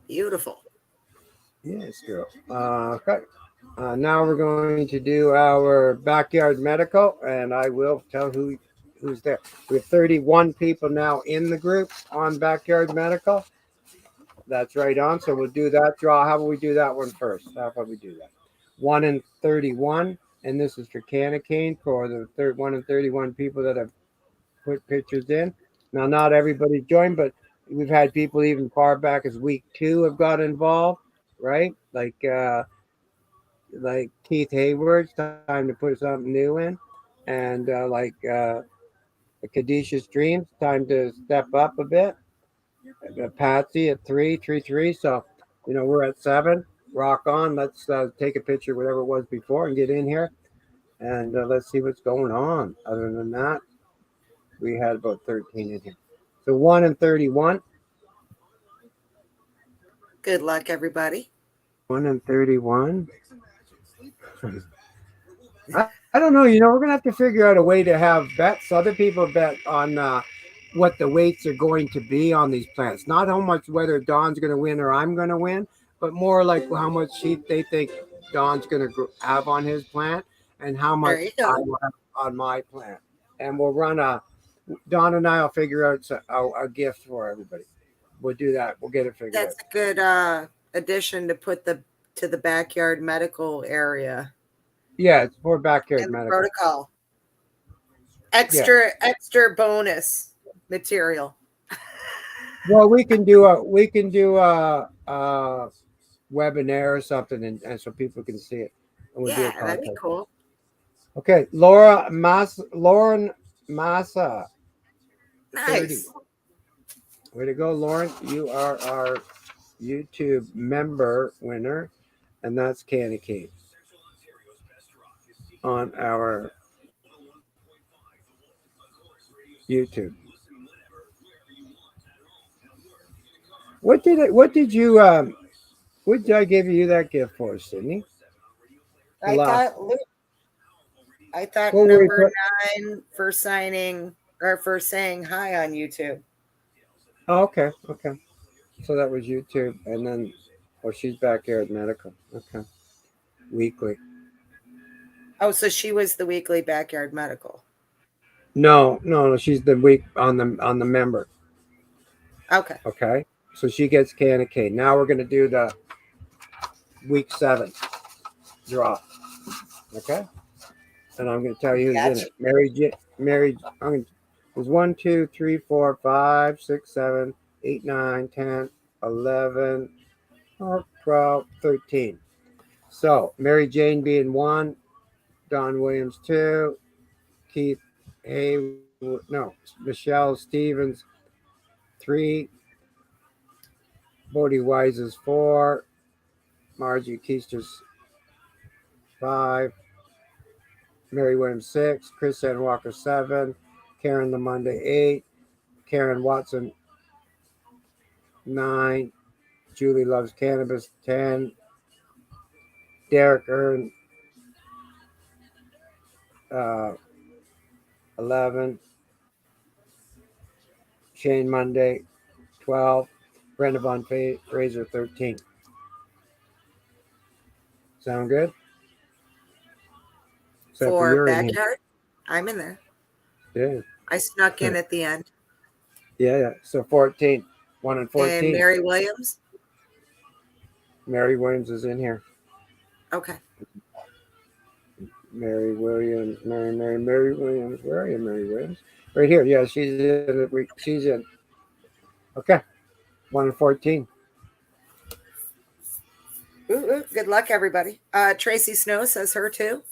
Beautiful. Yes, girl. Okay. Now we're going to do our backyard medical, and I will tell who's there. We have 31 people now in the group on backyard medical. That's right on. So we'll do that draw. How about we do that one first? How about we do that? 1 and 31, and this is for Canacane for the 1 and 31 people that have put pictures in. Now, not everybody's joined, but we've had people even far back as week 2 have got involved, right? Like Keith Hayward's time to put something new in, and Kadisha's Dreams, time to step up a bit. Patsy at 3. So, we're at 7. Rock on. Let's take a picture, whatever it was before, and get in here, and let's see what's going on. Other than that, we had about 13 in here. So 1 and 31. Good luck, everybody. 1 and 31. I don't know. We're going to have to figure out a way to have bets. Other people bet on what the weights are going to be on these plants. Not how much whether Don's going to win or I'm going to win, but more like how much sheep they think Don's going to have on his plant and how much I will have on my plant. And we'll run Don and I will figure out a gift for everybody. We'll do that. We'll get it figured out. That's a good addition to put to the backyard medical area. Yeah, it's for backyard medical protocol. Extra bonus material. Well, we can do a webinar or something, and so people can see it. And we'll do that'd be cool. Okay, Lauren Massa. Nice. 30. Way to go, Lauren. You are our YouTube member winner, and that's Candy Cane on our YouTube. What did I give you that gift for, Sydney? The I last thought I thought what were we number put? 9 for signing or for saying hi on YouTube. Oh, okay, okay. So that was YouTube, and then she's back here at medical. Okay, weekly. Oh, so she was the weekly backyard medical. No, no, no. She's the week on the member. Okay. Okay, so she gets Candy Cane. Now we're gonna do the week 7 draw. Okay, and I'm gonna tell you who's in Gotcha. it. Mary. There's 1, 2, 3, 4, 5, 6, 7, 8, 9, 10, 11, 12, 13. So Mary Jane being 1, Don Williams 2, Keith Michelle Stevens 3, Bodie Wise is 4, Margie Keister's 5, Mary Williams 6, Chris Ann Walker 7, Karen the Monday 8, Karen Watson 9, Julie Loves Cannabis 10, Derek Earn 11, Shane Monday 12, Brenda Von Fraser 13. Sound good? Except for For you're in here. backyard, I'm in there. Yeah. I snuck in at the end. Yeah. So 14. 1 and 14. And Mary Williams. Mary Williams is in here. Okay. Mary Williams. Mary Williams. Where are you, Mary Williams? Right here. Yeah, she's in. She's in. Okay. 1 and 14. Ooh, good luck, everybody. Tracy Snow says her too.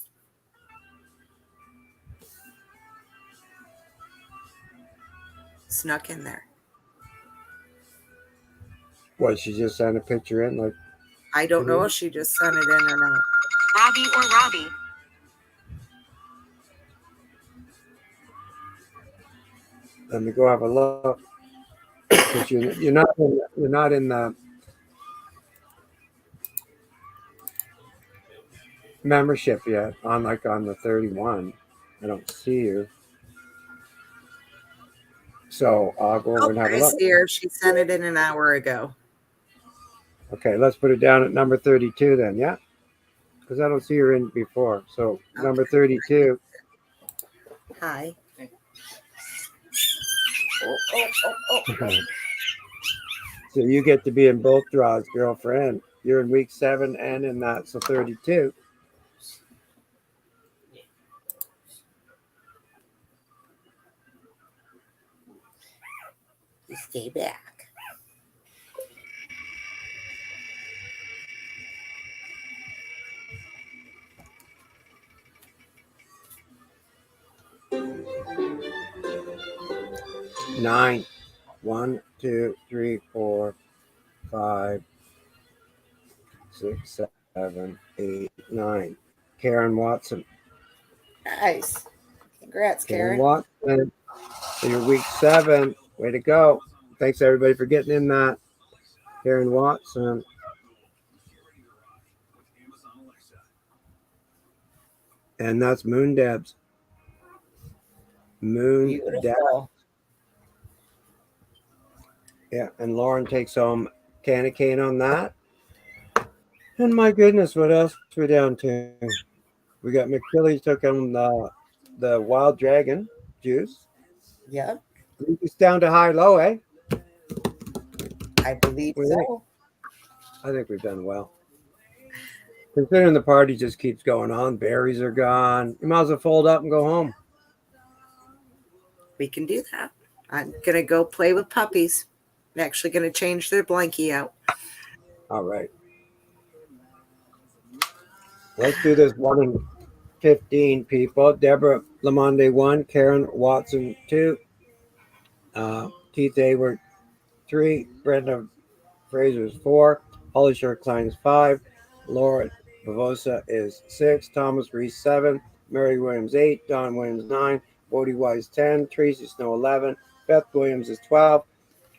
Snuck in there. What, she just sent a picture in? Like, I don't know if she just sent it in or not. Robbie or Robbie. let me go have a look. Because you're not in the membership yet. On the 31. I don't see you. So I'll go over and have a look. Here, she sent it in an hour ago. Okay, let's put it down at number 32 then, yeah? Because I don't see her in before. So number 32. Hi. So you get to be in both draws, girlfriend. You're in week 7 and in that, so 32. Stay back. Nine. 1, 2, 3, 4, 5, 6, 7, 8, 9. Karen Watson. Nice. Congrats, Karen. Watson. So you're week 7. Way to go. Thanks everybody for getting in that. Karen Watson. And that's Moon Debs. Moon Debs. Yeah, and Lauren takes home Candy Cane on that. And my goodness, what else we're down to? We got McKillies took home the Wild Dragon juice. Yep. It's down to high-low, eh? I believe so. I think we've done well. Considering the party just keeps going on, berries are gone. You might as well fold up and go home. We can do that. I'm going to go play with puppies. I'm actually going to change their blankie out. All right. Let's do this 1 and 15 people. Deborah Lamonde 1, Karen Watson 2, Keith Hayward 3, Brenda Fraser is 4. Holly Short Klein is 5. Laura Bavosa is 6. Thomas Reese 7. Mary Williams 8. Don Williams 9. Bodie Wise 10. Tracy Snow 11. Beth Williams is 12.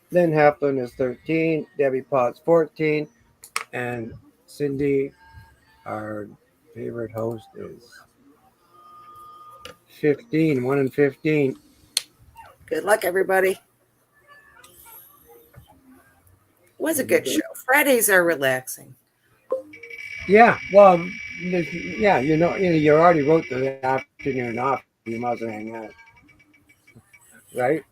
Lynn Heflin is 13. Debbie Potts 14. And Cindy, our favorite host, is 15. 1 and 15. Good luck, everybody. Was a good show. Fridays are relaxing. Yeah, well, yeah, you already wrote the afternoon off. You must hang out, right?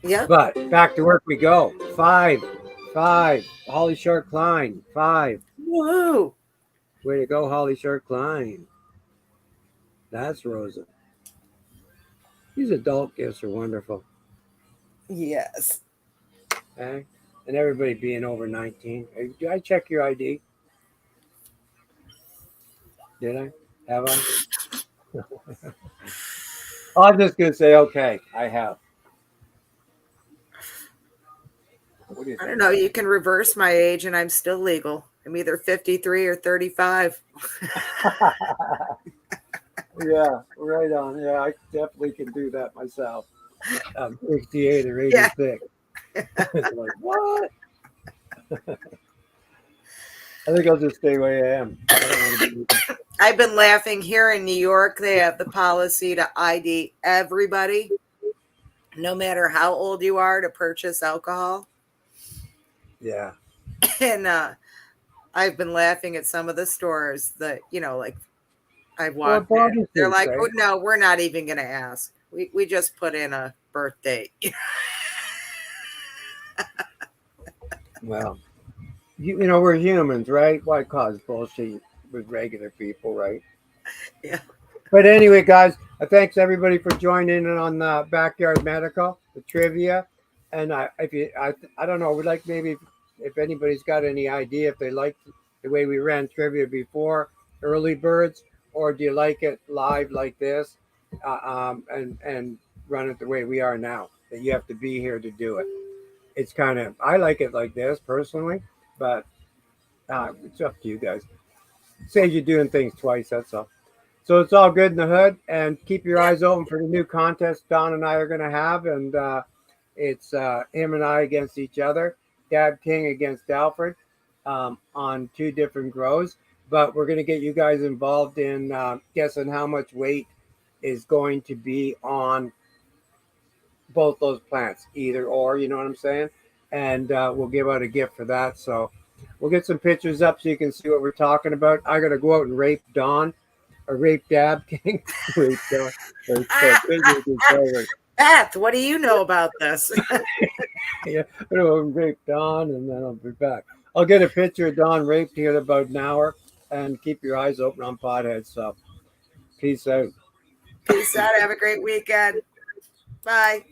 Yep. But back to work we go. 5. Holly Short Klein, 5. Woo! Way to go, Holly Short Klein. That's Rosa. These adult gifts are wonderful. Yes. Okay? And everybody being over 19. Did I check your ID? Did I? Have I? I'm just going to say, okay, I have. What do you I think? don't know. You can reverse my age and I'm still legal. I'm either 53 or 35. Yeah, right on. Yeah, I definitely can do that myself. I'm 68 or 86. Yeah. It's like, what? I think I'll just stay where I am. I don't want to be... I've been laughing here in New York. They have the policy to ID everybody, no matter how old you are, to purchase alcohol. Yeah. And I've been laughing at some of the stores that, like I've Well, walked in. body They're suits, like, right? oh, no, we're not even going to ask. We just put in a birth date. Well, we're humans, right? Why cause bullshit with regular people, right? Yeah. But anyway, guys, thanks everybody for joining in on the Backyard Medical, the trivia. And I don't know, we'd like maybe if anybody's got any idea if they liked the way we ran trivia before, early birds, or do you like it live like this, and run it the way we are now? That you have to be here to do it. It's kind of, I like it like this personally, but it's up to you guys. Saves you doing things twice, that's all. So it's all good in the hood, and keep your eyes open for the new contest Don and I are going to have, and it's him and I against each other, Dab King against Alfred, on 2 different grows. But we're going to get you guys involved in guessing how much weight is going to be on both those plants, either or, you know what I'm saying? And we'll give out a gift for that. So we'll get some pictures up so you can see what we're talking about. I got to go out and rape Don, or rape Dab King. Rape Don. Beth, what do you know about this? Yeah, I'm gonna rape Don, and then I'll be back. I'll get a picture of Don raped here in about an hour, and keep your eyes open on Pothead. So, peace out. Peace out. Have a great weekend. Bye.